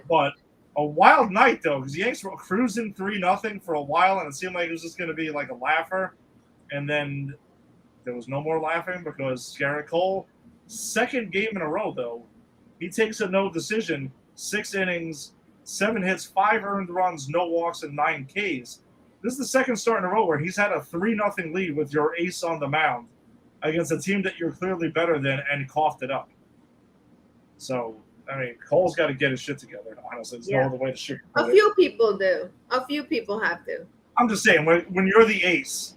Speaker 2: But a wild night, though, because the Yanks were cruising 3-0 for a while, and it seemed like it was just going to be like a laugher. And then there was no more laughing because Garrett Cole, 2nd game in a row, though, he takes a no decision, 6 innings, 7 hits, 5 earned runs, no walks, and 9 Ks. This is the 2nd start in a row where he's had a 3-0 lead with your ace on the mound against a team that you're clearly better than, and coughed it up. So, I mean, Cole's got to get his shit together, honestly. There's no other way to shit.
Speaker 3: A few people do. A few people have to.
Speaker 2: I'm just saying, when you're the ace,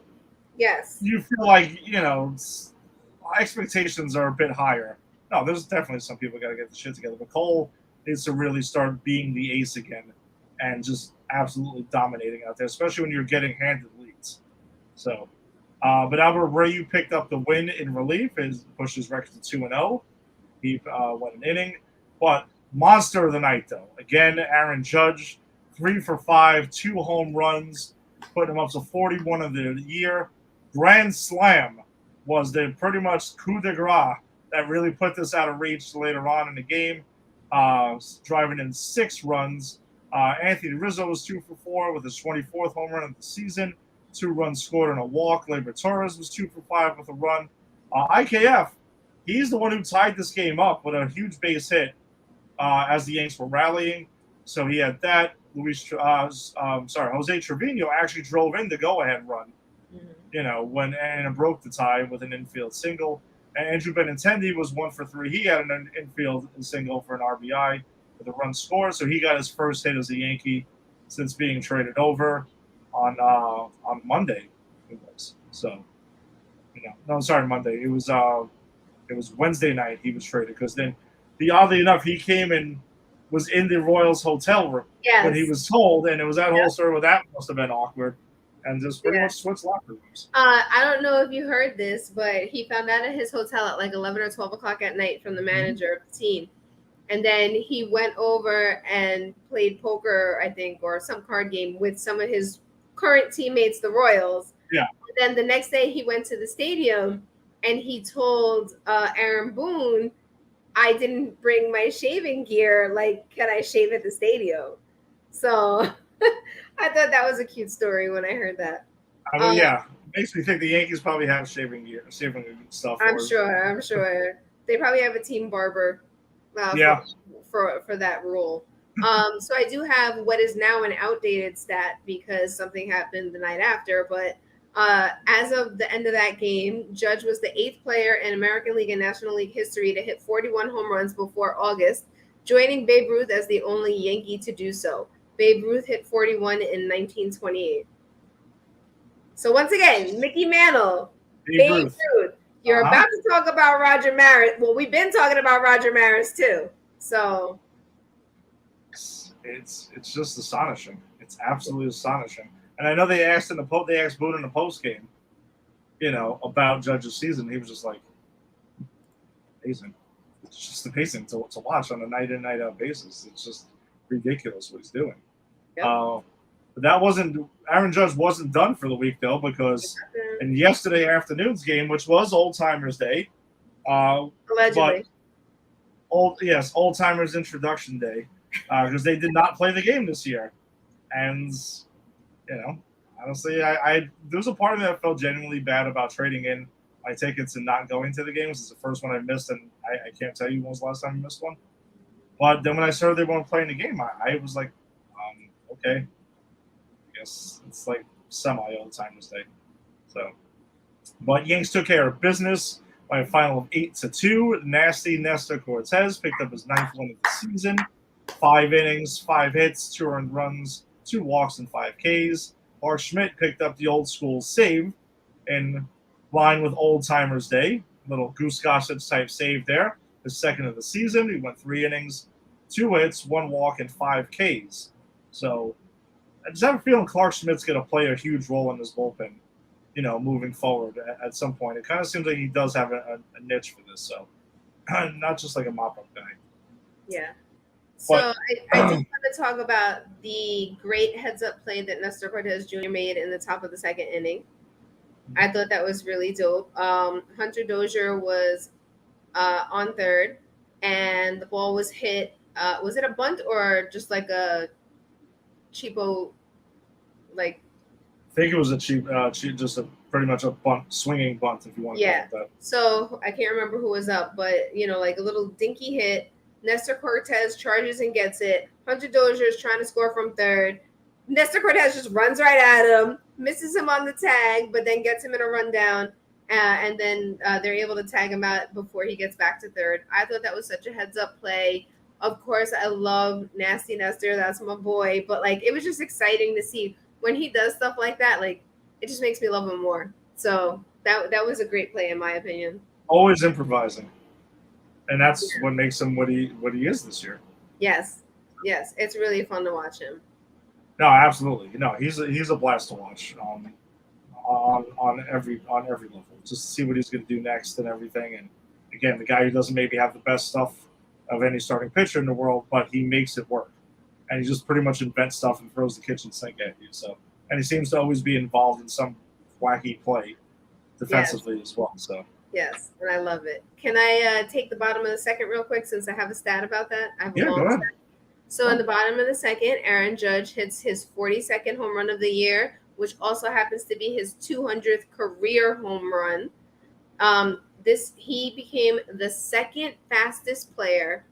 Speaker 3: yes,
Speaker 2: you feel like, expectations are a bit higher. No, there's definitely some people got to get the shit together. But Cole needs to really start being the ace again and just absolutely dominating out there, especially when you're getting handed leads. So, but Albert Rayu picked up the win in relief, pushed his record to 2-0. He won an inning. But monster of the night, though. Again, Aaron Judge, 3 for 5, 2 home runs, putting him up to 41 of the year. Grand slam was the pretty much coup de grace that really put this out of reach later on in the game, driving in 6 runs. Anthony Rizzo was 2 for 4 with his 24th home run of the season, 2 runs scored and a walk. Labor Torres was 2 for 5 with a run. IKF, he's the one who tied this game up with a huge base hit as the Yanks were rallying. So he had that. Jose Trevino actually drove in the go-ahead run, and broke the tie with an infield single. And Andrew Benintendi was 1 for 3. He had an infield single for an RBI with a run score, so he got his first hit as a Yankee since being traded over on Monday. It was so no, sorry, Monday. It was Wednesday night he was traded because then, oddly enough, he came and was in the Royals hotel room when he
Speaker 3: Yes.
Speaker 2: was told, and it was that whole story where that must have been awkward, and just pretty much switched locker rooms.
Speaker 3: I don't know if you heard this, but he found out at his hotel at like 11 or 12 o'clock at night from the manager of the team. And then he went over and played poker, I think, or some card game with some of his current teammates, the Royals.
Speaker 2: Yeah.
Speaker 3: And then the next day he went to the stadium and he told Aaron Boone, I didn't bring my shaving gear. Like, can I shave at the stadium? So I thought that was a cute story when I heard that.
Speaker 2: I mean, yeah, it makes me think the Yankees probably have shaving stuff.
Speaker 3: I'm sure. They probably have a team barber. For that rule. So I do have what is now an outdated stat because something happened the night after. But as of the end of that game, Judge was the 8th player in American League and National League history to hit 41 home runs before August, joining Babe Ruth as the only Yankee to do so. Babe Ruth hit 41 in 1928. So once again, Mickey Mantle, Babe Ruth. You're about to talk about Roger Maris. Well, we've been talking about Roger Maris too. So
Speaker 2: it's just astonishing. It's absolutely astonishing. And I know they asked Boone in the post game, about Judge's season. He was just like, amazing. It's just amazing to watch on a night in, night out basis. It's just ridiculous what he's doing. Yep. But Aaron Judge wasn't done for the week though, because in yesterday afternoon's game, which was Old Timers Day,
Speaker 3: allegedly,
Speaker 2: Old Timers Introduction Day, because they did not play the game this year, and honestly, I there was a part of me that felt genuinely bad about trading in my tickets and not going to the games. It's the first one I missed, and I can't tell you when was the last time I missed one. But then when I saw they weren't playing the game, I was like, okay. I guess it's like semi-Old Timers Day. So, but Yanks took care of business by a final of 8-2. Nasty Nestor Cortez picked up his 9th win of the season. 5 innings, 5 hits, 2 earned runs, 2 walks, and 5 Ks. Mark Schmidt picked up the old school save in line with Old Timers Day. Little Goose Gossage type save there. His 2nd of the season. He went 3 innings, 2 hits, 1 walk, and 5 Ks. So I just have a feeling Clark Schmidt's going to play a huge role in this bullpen, moving forward at some point. It kind of seems like he does have a niche for this, so not just like a mop-up guy.
Speaker 3: Yeah. So I just want to talk about the great heads-up play that Nestor Cortez Jr. made in the top of the 2nd inning. I thought that was really dope. Hunter Dozier was on 3rd, and the ball was hit. Was it a bunt or just like a cheapo, like?
Speaker 2: I think it was a cheap, pretty much a bunt, swinging bunt, if you want to call it that.
Speaker 3: So I can't remember who was up, but like a little dinky hit. Nestor Cortez charges and gets it. Hunter Dozier is trying to score from 3rd. Nestor Cortez just runs right at him, misses him on the tag, but then gets him in a rundown, and then they're able to tag him out before he gets back to 3rd. I thought that was such a heads-up play. Of course, I love Nasty Nestor. That's my boy. But, it was just exciting to see when he does stuff like that. It just makes me love him more. So that was a great play, in my opinion.
Speaker 2: Always improvising. And that's what makes him what he is this year.
Speaker 3: Yes. It's really fun to watch him.
Speaker 2: No, absolutely. He's a blast to watch on every level. Just to see what he's going to do next and everything. And, again, the guy who doesn't maybe have the best stuff of any starting pitcher in the world, but he makes it work. And he just pretty much invents stuff and throws the kitchen sink at you. So, and he seems to always be involved in some wacky play defensively as well. So
Speaker 3: yes, and I love it. Can I take the bottom of the 2nd real quick since I have a stat about that? I have a
Speaker 2: go ahead.
Speaker 3: So in the bottom of the 2nd, Aaron Judge hits his 42nd home run of the year, which also happens to be his 200th career home run. He became the 2nd fastest player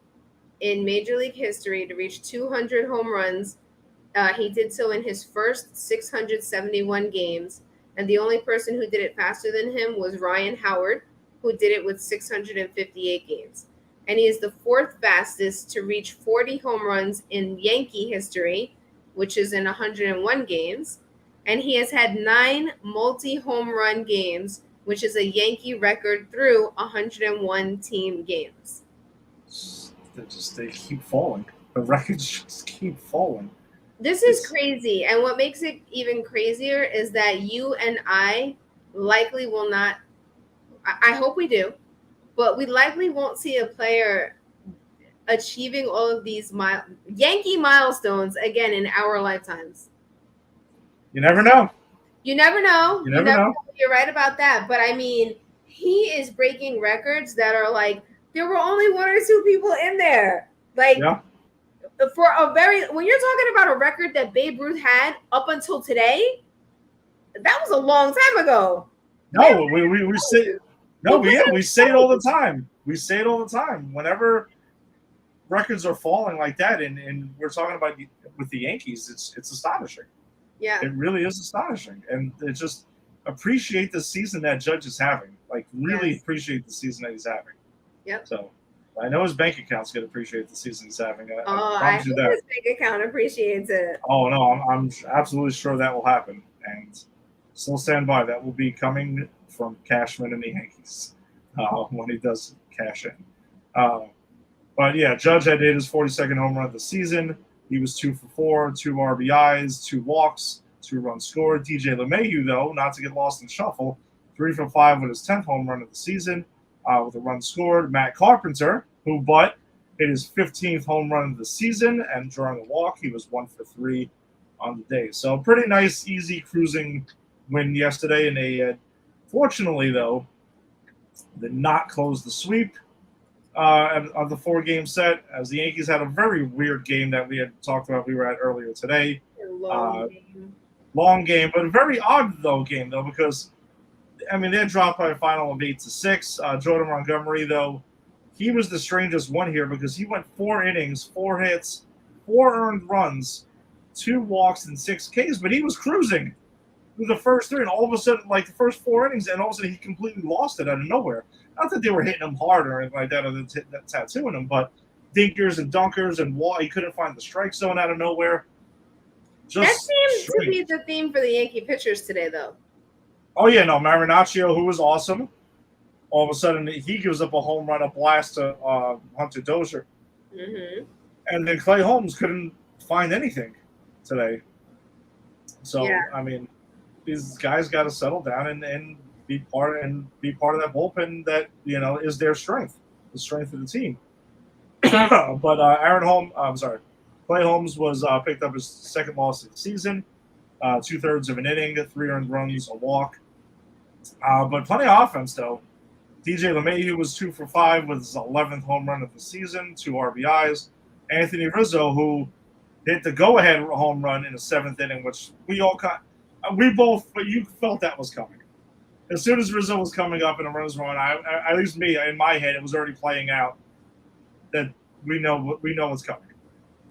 Speaker 3: in Major League history to reach 200 home runs. He did so in his first 671 games, and the only person who did it faster than him was Ryan Howard, who did it with 658 games. And he is the 4th fastest to reach 40 home runs in Yankee history, which is in 101 games, and he has had 9 multi-home run games, which is a Yankee record through 101 team games.
Speaker 2: They keep falling. The records just keep falling.
Speaker 3: This is crazy, and what makes it even crazier is that you and I likely will not. I hope we do, but we likely won't see a player achieving all of these Yankee milestones again in our lifetimes.
Speaker 2: You never know.
Speaker 3: You never know.
Speaker 2: You never know.
Speaker 3: You're right about that. But I mean, he is breaking records that are like, there were only 1 or 2 people in there. Like,
Speaker 2: Yeah.
Speaker 3: for when you're talking about a record that Babe Ruth had up until today, that was a long time ago.
Speaker 2: No, we say we say it all the time. We say it all the time. Whenever records are falling like that, and we're talking about with the Yankees, it's astonishing.
Speaker 3: Yeah,
Speaker 2: it really is astonishing, and it just appreciate the season that Judge is having. Like, really appreciate the season that he's having.
Speaker 3: Yep.
Speaker 2: So I know his bank account's gonna appreciate the season he's having. I
Speaker 3: hope his bank account appreciates it.
Speaker 2: Oh no, I'm absolutely sure that will happen, and still stand by. That will be coming from Cashman and the Yankees when he does cash in. But yeah, Judge had hit his 42nd home run of the season. He was 2 for 4, 2 RBIs, 2 walks, 2 runs scored. DJ LeMahieu, though, not to get lost in shuffle, 3 for 5 with his 10th home run of the season with a run scored. Matt Carpenter, who hit his 15th home run of the season, and drawing a walk, he was 1 for 3 on the day. So pretty nice, easy cruising win yesterday. And they, fortunately, though, did not close the sweep of the 4-game set, as the Yankees had a very weird game that we had talked about. We were at earlier today. Long game, but a very odd game because I mean they dropped by a final of 8-6. Jordan Montgomery, though, he was the strangest one here because he went 4 innings, 4 hits, 4 earned runs, 2 walks, and 6 Ks, but he was cruising through the first 3, and all of a sudden, like the first 4 innings, and all of a sudden he completely lost it out of nowhere. Not that they were hitting him hard or anything like that, or that tattooing him, but dinkers and dunkers and he couldn't find the strike zone out of nowhere.
Speaker 3: That seems to be the theme for the Yankee pitchers today, though.
Speaker 2: Oh yeah, no, Marinaccio, who was awesome, all of a sudden he gives up a home run, a blast to Hunter Dozier, and then Clay Holmes couldn't find anything today. So I mean, these guys got to settle down and be part of that bullpen that is their strength, the strength of the team. But Clay Holmes was picked up his 2nd loss of the season, 2/3 of an inning, 3 earned runs, a walk, but plenty of offense though. DJ LeMahieu was 2 for 5 with his 11th home run of the season, 2 RBIs. Anthony Rizzo, who hit the go-ahead home run in the 7th inning, which but you felt that was coming. As soon as Rizzo was coming up and a run was run, at least me, in my head, it was already playing out that we know what's coming.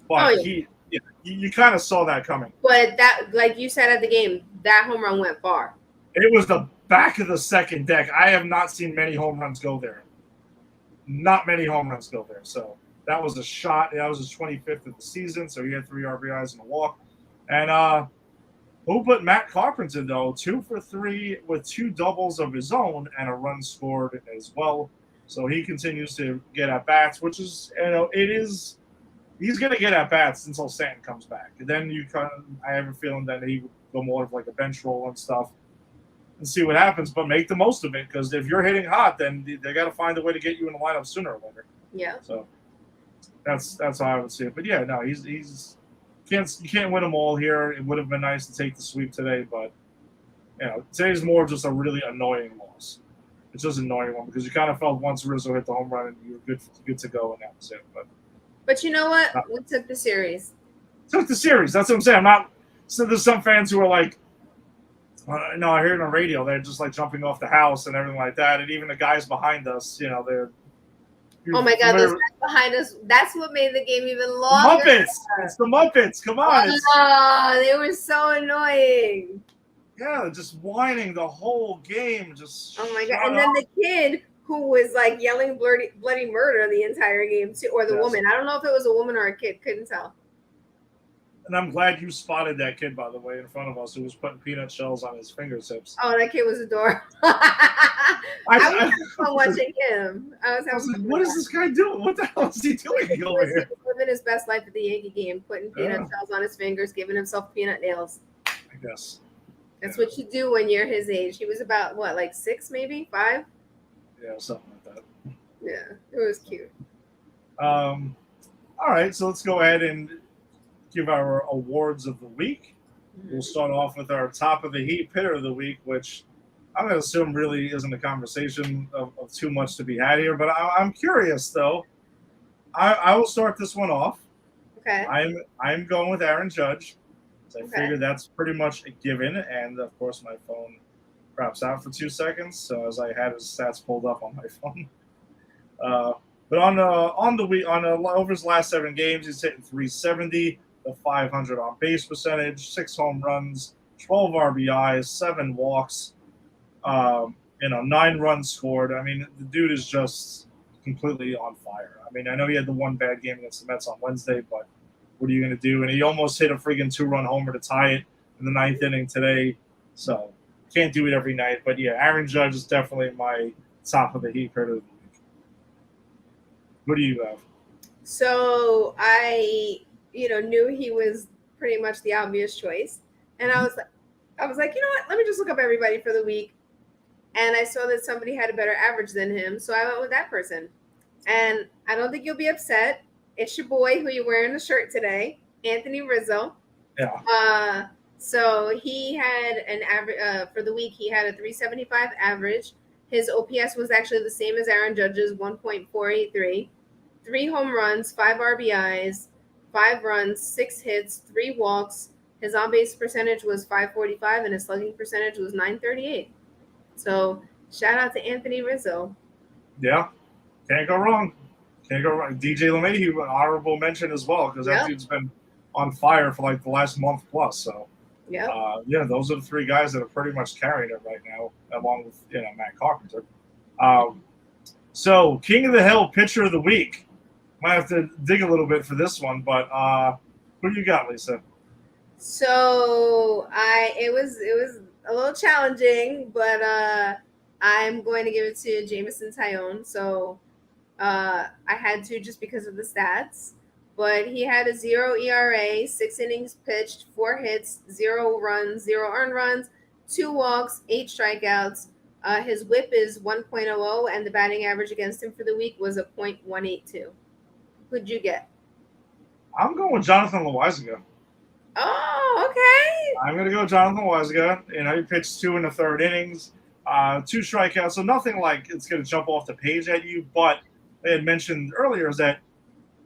Speaker 2: But you kind of saw that coming.
Speaker 3: But that, like you said at the game, that home run went far.
Speaker 2: It was the back of the second deck. I have not seen many home runs go there. Not many home runs go there. So that was a shot. That was his 25th of the season. So he had 3 RBIs and a walk. And who put Matt Carpenter, though, 2 for 3 with 2 doubles of his own and a run scored as well. So he continues to get at bats, which is, he's going to get at bats until Stanton comes back. And then I have a feeling that he would go more of like a bench role and stuff and see what happens, but make the most of it, because if you're hitting hot, then they got to find a way to get you in the lineup sooner or later.
Speaker 3: Yeah.
Speaker 2: So that's how I would see it. But yeah, no, you can't win them all here. It would have been nice to take the sweep today, but today's more just a really annoying loss. It's just an annoying one because you kind of felt once Rizzo hit the home run and you were good to go, and that was it.
Speaker 3: But you know what? We took the series.
Speaker 2: That's what I'm saying. So there's some fans who are like, no, I heard it on radio. They're just like jumping off the house and everything like that. And even the guys behind us, they're.
Speaker 3: Oh my God, those guys behind us. That's what made the game even longer.
Speaker 2: Muppets. It's the Muppets. Come on.
Speaker 3: They were so annoying.
Speaker 2: Yeah, just whining the whole game.
Speaker 3: Oh my God. And then the kid who was like yelling bloody murder the entire game too, or the woman. I don't know if it was a woman or a kid. Couldn't tell.
Speaker 2: And I'm glad you spotted that kid, by the way, in front of us who was putting peanut shells on his fingertips.
Speaker 3: Oh, that kid was adorable. I was
Speaker 2: I
Speaker 3: having fun watching him. I was having
Speaker 2: was like,
Speaker 3: fun
Speaker 2: what is this guy doing? What the hell is he doing
Speaker 3: He
Speaker 2: over
Speaker 3: was
Speaker 2: here?
Speaker 3: living his best life at the Yankee game, putting peanut
Speaker 2: Yeah.
Speaker 3: shells on his fingers, giving himself peanut nails.
Speaker 2: I guess.
Speaker 3: That's what you do when you're his age. He was about what, like 6, maybe 5?
Speaker 2: Yeah, something like that.
Speaker 3: Yeah, it was cute.
Speaker 2: All right, so let's go ahead and give our awards of the week. We'll start off with our top of the heat hitter of the week, which I'm going to assume really isn't a conversation of too much to be had here. But I'm curious, though. I will start this one off.
Speaker 3: Okay.
Speaker 2: I'm going with Aaron Judge. So I
Speaker 3: Okay.
Speaker 2: figured that's pretty much a given. And, of course, my phone craps out for 2 seconds. So as I had his stats pulled up on my phone. But over his last 7 games, he's hitting 370, the 500 on base percentage, 6 home runs, 12 RBIs, 7 walks, 9 runs scored. I mean, the dude is just completely on fire. I mean, I know he had the one bad game against the Mets on Wednesday, but what are you going to do? And he almost hit a freaking 2-run homer to tie it in the 9th inning today. So can't do it every night. But yeah, Aaron Judge is definitely my top of the heat hitter of the week. What do you have?
Speaker 3: So I, knew he was pretty much the obvious choice, and I was like, you know what? Let me just look up everybody for the week, and I saw that somebody had a better average than him, so I went with that person. And I don't think you'll be upset. It's your boy who you're wearing the shirt today, Anthony Rizzo.
Speaker 2: Yeah.
Speaker 3: So he had an average for the week. He had a 375 average. His OPS was actually the same as Aaron Judge's, 1.483. 3 home runs, 5 RBIs, 5 runs, 6 hits, 3 walks. His on-base percentage was 545, and his slugging percentage was 938. So shout out to Anthony Rizzo.
Speaker 2: Yeah, can't go wrong. Can't go wrong. DJ LeMahieu, an honorable mention as well, because that dude's been on fire for like the last month plus. So yeah, those are the 3 guys that are pretty much carrying it right now, along with Matt Carpenter. So King of the Hill pitcher of the week. Might have to dig a little bit for this one, but who do you got, Lisa?
Speaker 3: So it was a little challenging, but I'm going to give it to Jameson Tyone. So I had to just because of the stats, but he had a 0 ERA, 6 innings pitched, 4 hits, 0 runs, 0 earned runs, 2 walks, 8 strikeouts. His WHIP is 1.00, and the batting average against him for the week was a .182. Who'd you get?
Speaker 2: I'm going with Jonathan Loaizaga.
Speaker 3: Oh, okay.
Speaker 2: I'm going to go Jonathan Loaizaga. He pitched 2 in the 3rd innings, 2 strikeouts, so nothing like it's going to jump off the page at you. But they had mentioned earlier is that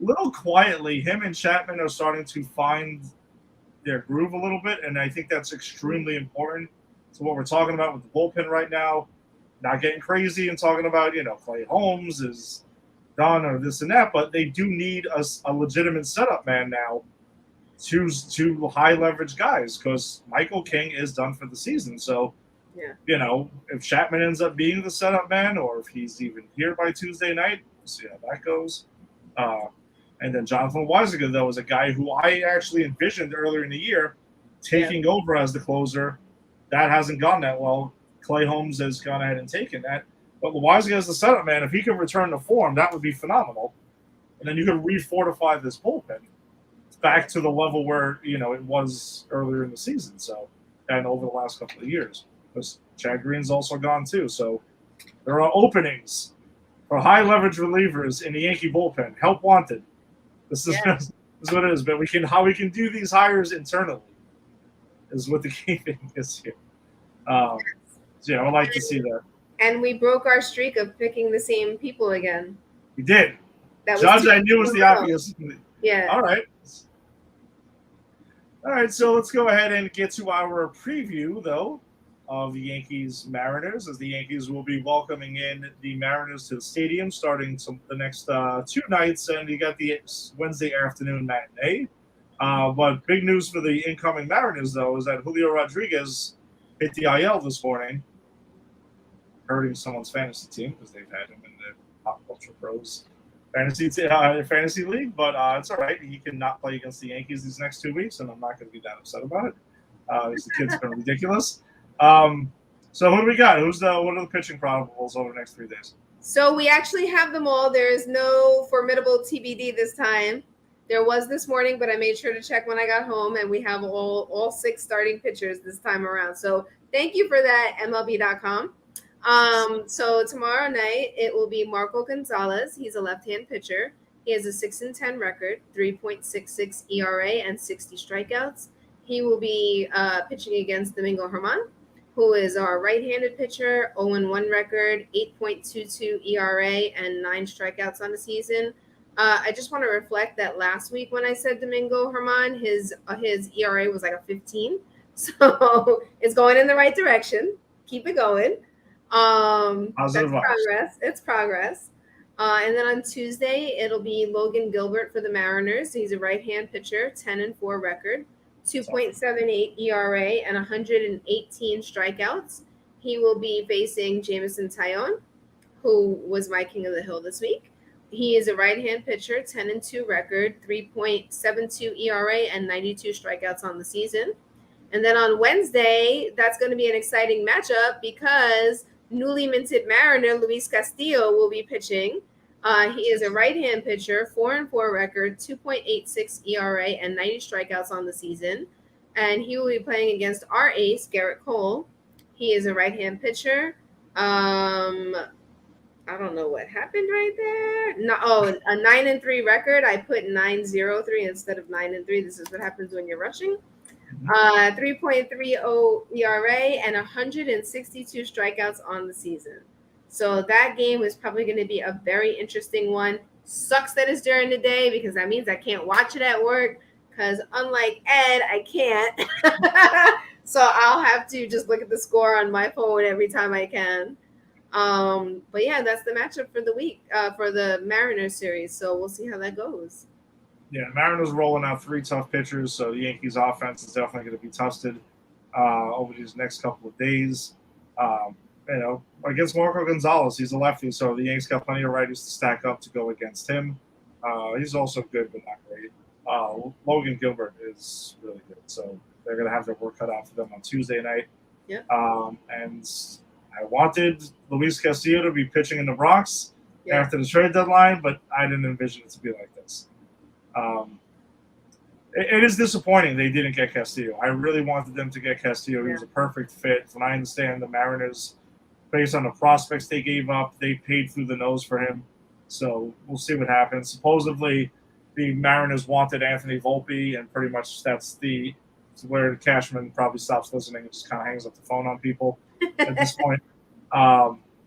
Speaker 2: little quietly, him and Chapman are starting to find their groove a little bit, and I think that's extremely important to what we're talking about with the bullpen right now. Not getting crazy and talking about, Clay Holmes is done or this and that, but they do need a legitimate setup man now. 2 high leverage guys, because Michael King is done for the season. So, if Chapman ends up being the setup man, or if he's even here by Tuesday night, we'll see how that goes. And then Jonathan Loaizaga, though, is a guy who I actually envisioned earlier in the year taking over as the closer. That hasn't gone that well. Clay Holmes has gone ahead and taken that. But Loaizaga as the setup man, if he could return to form, that would be phenomenal. And then you could refortify this bullpen back to the level where, it was earlier in the season. So, and over the last couple of years. Because Chad Green's also gone too. So there are openings for high leverage relievers in the Yankee bullpen. Help wanted. This is what it is. But how we can do these hires internally is what the key thing is here. So I would like to see that.
Speaker 3: And we broke our streak of picking the same people again.
Speaker 2: We did. Judge, I knew was the obvious.
Speaker 3: Yeah.
Speaker 2: All right, so let's go ahead and get to our preview, though, of the Yankees-Mariners, as the Yankees will be welcoming in the Mariners to the stadium starting the next 2 nights, and you got the Wednesday afternoon matinee. But big news for the incoming Mariners, though, is that Julio Rodriguez hit the IL this morning, hurting someone's fantasy team because they've had him in the Pop Culture Pros fantasy league, but it's all right. He can not play against the Yankees these next 2 weeks, and I'm not going to be that upset about it. The kid's been ridiculous. So who do we got? What are the pitching probables over the next 3 days?
Speaker 3: So we actually have them all. There is no formidable TBD this time. There was this morning, but I made sure to check when I got home, and we have all 6 starting pitchers this time around. So thank you for that, MLB.com. So tomorrow night it will be Marco Gonzalez. He's a left-hand pitcher. He has a 6-10 record, 3.66 ERA, and 60 strikeouts. He will be pitching against Domingo Germán, who is our right-handed pitcher, 0-1 record, 8.22 ERA, and 9 strikeouts on the season. I just want to reflect that last week when I said Domingo Germán, his ERA was like a 15. So it's going in the right direction. Keep it going. That's progress. It's progress. And then on Tuesday, it'll be Logan Gilbert for the Mariners. He's a right-hand pitcher, 10-4 record, 2.78 ERA, and 118 strikeouts. He will be facing Jameson Taillon, who was my King of the Hill this week. He is a right-hand pitcher, 10-2 record, 3.72 ERA, and 92 strikeouts on the season. And then on Wednesday, that's going to be an exciting matchup because newly minted Mariner Luis Castillo will be pitching. He is a right-hand pitcher, 4-4 record, 2.86 ERA, and 90 strikeouts on the season. And he will be playing against our ace, Garrett Cole. He is a right-hand pitcher. I don't know what happened right there. No, a 9-3 record. I put 9.03 instead of 9-3. This is what happens when you're rushing. 3.30 ERA and 162 strikeouts on the season. So that game is probably going to be a very interesting one. Sucks that it's during the day because that means I can't watch it at work because unlike Ed, I can't. So I'll have to just look at the score on my phone every time I can. But yeah, that's the matchup for the week for the Mariners series. So we'll see how that goes.
Speaker 2: Yeah, Mariners rolling out 3 tough pitchers, so the Yankees offense is definitely going to be tested over these next couple of days. Against Marco Gonzalez, he's a lefty, so the Yankees got plenty of righties to stack up to go against him. He's also good, but not great. Logan Gilbert is really good, so they're going to have their work cut out for them on Tuesday night.
Speaker 3: Yeah.
Speaker 2: And I wanted Luis Castillo to be pitching in the Bronx after the trade deadline, but I didn't envision it to be like this. It is disappointing they didn't get Castillo. I really wanted them to get Castillo. He was a perfect fit. From what I understand, the Mariners, based on the prospects they gave up, they paid through the nose for him. So we'll see what happens. Supposedly, the Mariners wanted Anthony Volpe, and pretty much that's where Cashman probably stops listening and just kind of hangs up the phone on people at this point.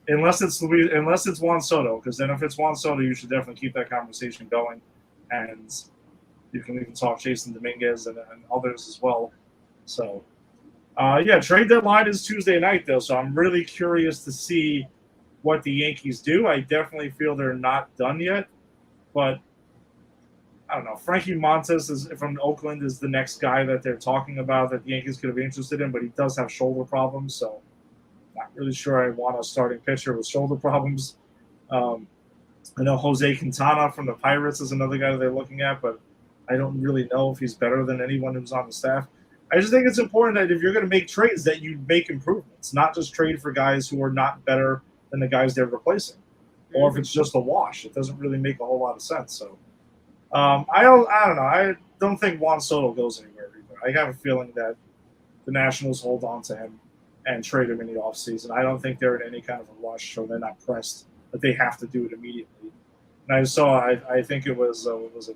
Speaker 2: Unless it's Juan Soto, because then if it's Juan Soto, you should definitely keep that conversation going. And you can even talk Jason Dominguez and others as well. So, trade deadline is Tuesday night, though, so I'm really curious to see what the Yankees do. I definitely feel they're not done yet, but I don't know. Frankie Montas from Oakland is the next guy that they're talking about that the Yankees could be interested in, but he does have shoulder problems, so not really sure I want a starting pitcher with shoulder problems. I know Jose Quintana from the Pirates is another guy that they're looking at, but I don't really know if he's better than anyone who's on the staff. I just think it's important that if you're going to make trades that you make improvements, not just trade for guys who are not better than the guys they're replacing. Or if it's just a wash, it doesn't really make a whole lot of sense. So I don't know. I don't think Juan Soto goes anywhere either. I have a feeling that the Nationals hold on to him and trade him in the offseason. I don't think they're in any kind of a rush, or they're not pressed that they have to do it immediately. And I saw, I think it was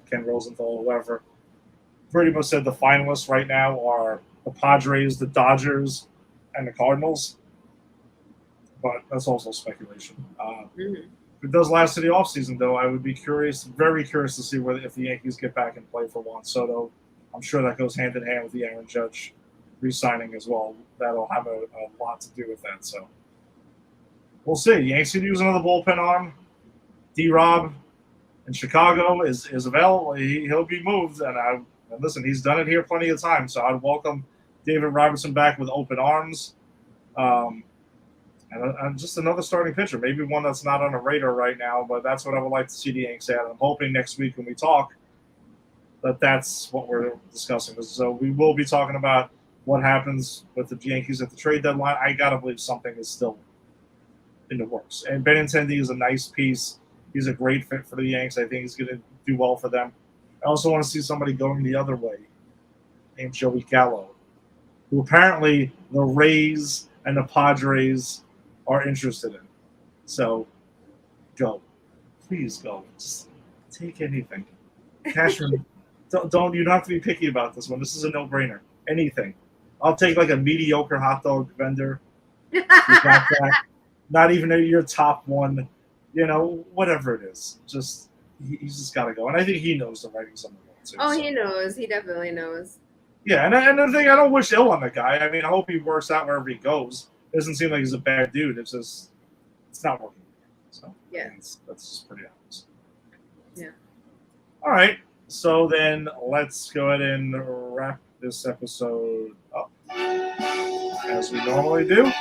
Speaker 2: Ken Rosenthal or whoever, pretty much said the finalists right now are the Padres, the Dodgers, and the Cardinals. But that's also speculation. If it does last to the offseason, though, I would be very curious to see if the Yankees get back and play for Juan Soto. I'm sure that goes hand in hand with the Aaron Judge re-signing as well. That'll have a lot to do with that. So we'll see. Yankees could use another bullpen arm. D-Rob in Chicago is available. He'll be moved. And listen, he's done it here plenty of times. So I'd welcome David Robertson back with open arms. And and just another starting pitcher, maybe one that's not on a radar right now, but that's what I would like to see the Yanks at. I'm hoping next week when we talk that's what we're discussing. So we will be talking about what happens with the Yankees at the trade deadline. I got to believe something is still in the works. And Benintendi is a nice piece. He's a great fit for the Yanks. I think he's going to do well for them. I also want to see somebody going the other way named Joey Gallo, who apparently the Rays and the Padres are interested in. So go. Please go. Just take anything. Cashman, you don't have to be picky about this one. This is a no-brainer. Anything. I'll take like a mediocre hot dog vendor. You got that. Not even your top one. Whatever it is. Just he's just got to go. And I think he knows the writings on the wall too.
Speaker 3: Oh, so. He knows. He definitely knows.
Speaker 2: Yeah, and the thing, I don't wish ill on the guy. I mean, I hope he works out wherever he goes. It doesn't seem like he's a bad dude. It's just, it's not working. So,
Speaker 3: yeah.
Speaker 2: That's just pretty obvious.
Speaker 3: Yeah.
Speaker 2: All right. So then let's go ahead and wrap this episode up as we normally do.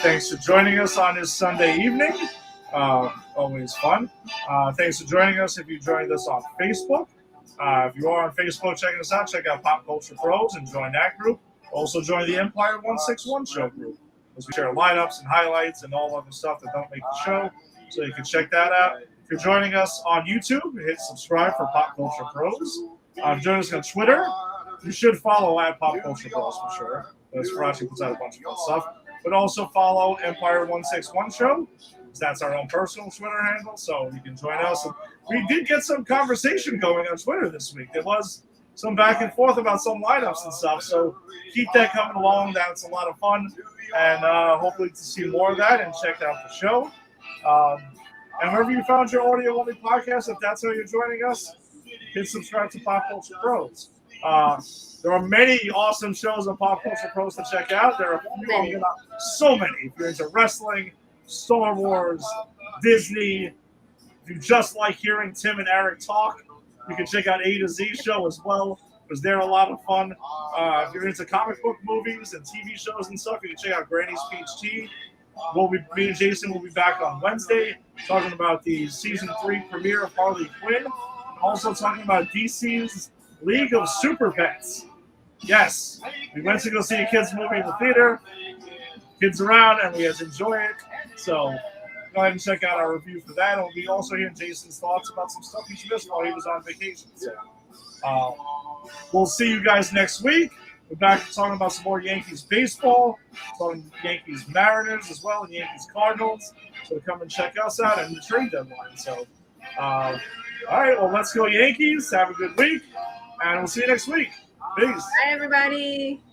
Speaker 2: Thanks for joining us on this Sunday evening. Always fun. Thanks for joining us if you joined us on Facebook. If you are on Facebook checking us out, check out Pop Culture Pros and join that group. Also join the Empire 161 Show group, as we share lineups and highlights and all other stuff that don't make the show. So you can check that out. If you're joining us on YouTube, hit subscribe for Pop Culture Pros. Join us on Twitter. You should follow at Pop Culture Pros for sure. That's Farachi puts out a bunch of fun stuff. But also follow Empire 161 Show. That's our own personal Twitter handle, so you can join us. And we did get some conversation going on Twitter this week. There was some back and forth about some lineups and stuff, so keep that coming along. That's a lot of fun, and hopefully to see more of that and check out the show. And wherever you found your audio-only podcast, if that's how you're joining us, hit subscribe to Pop Culture Pros. There are many awesome shows on Pop Culture Pros to check out. There are so many. If you're into wrestling, Star Wars, Disney. If you just like hearing Tim and Eric talk, you can check out A to Z show as well, because they're a lot of fun. If you're into comic book movies and TV shows and stuff, you can check out Granny's Peach Tea. Me and Jason will be back on Wednesday talking about the season 3 premiere of Harley Quinn, and also talking about DC's League of Super Pets. Yes, we went to go see a kids movie in the theater. Kids around, and we guys enjoy it. So go ahead and check out our review for that. And we'll be also hearing Jason's thoughts about some stuff he's missed while he was on vacation. So we'll see you guys next week. We're back talking about some more Yankees baseball, talking Yankees Mariners as well, and Yankees Cardinals. So come and check us out and the trade deadline. So, all right, well, let's go Yankees. Have a good week, and we'll see you next week. Peace.
Speaker 3: Bye, everybody.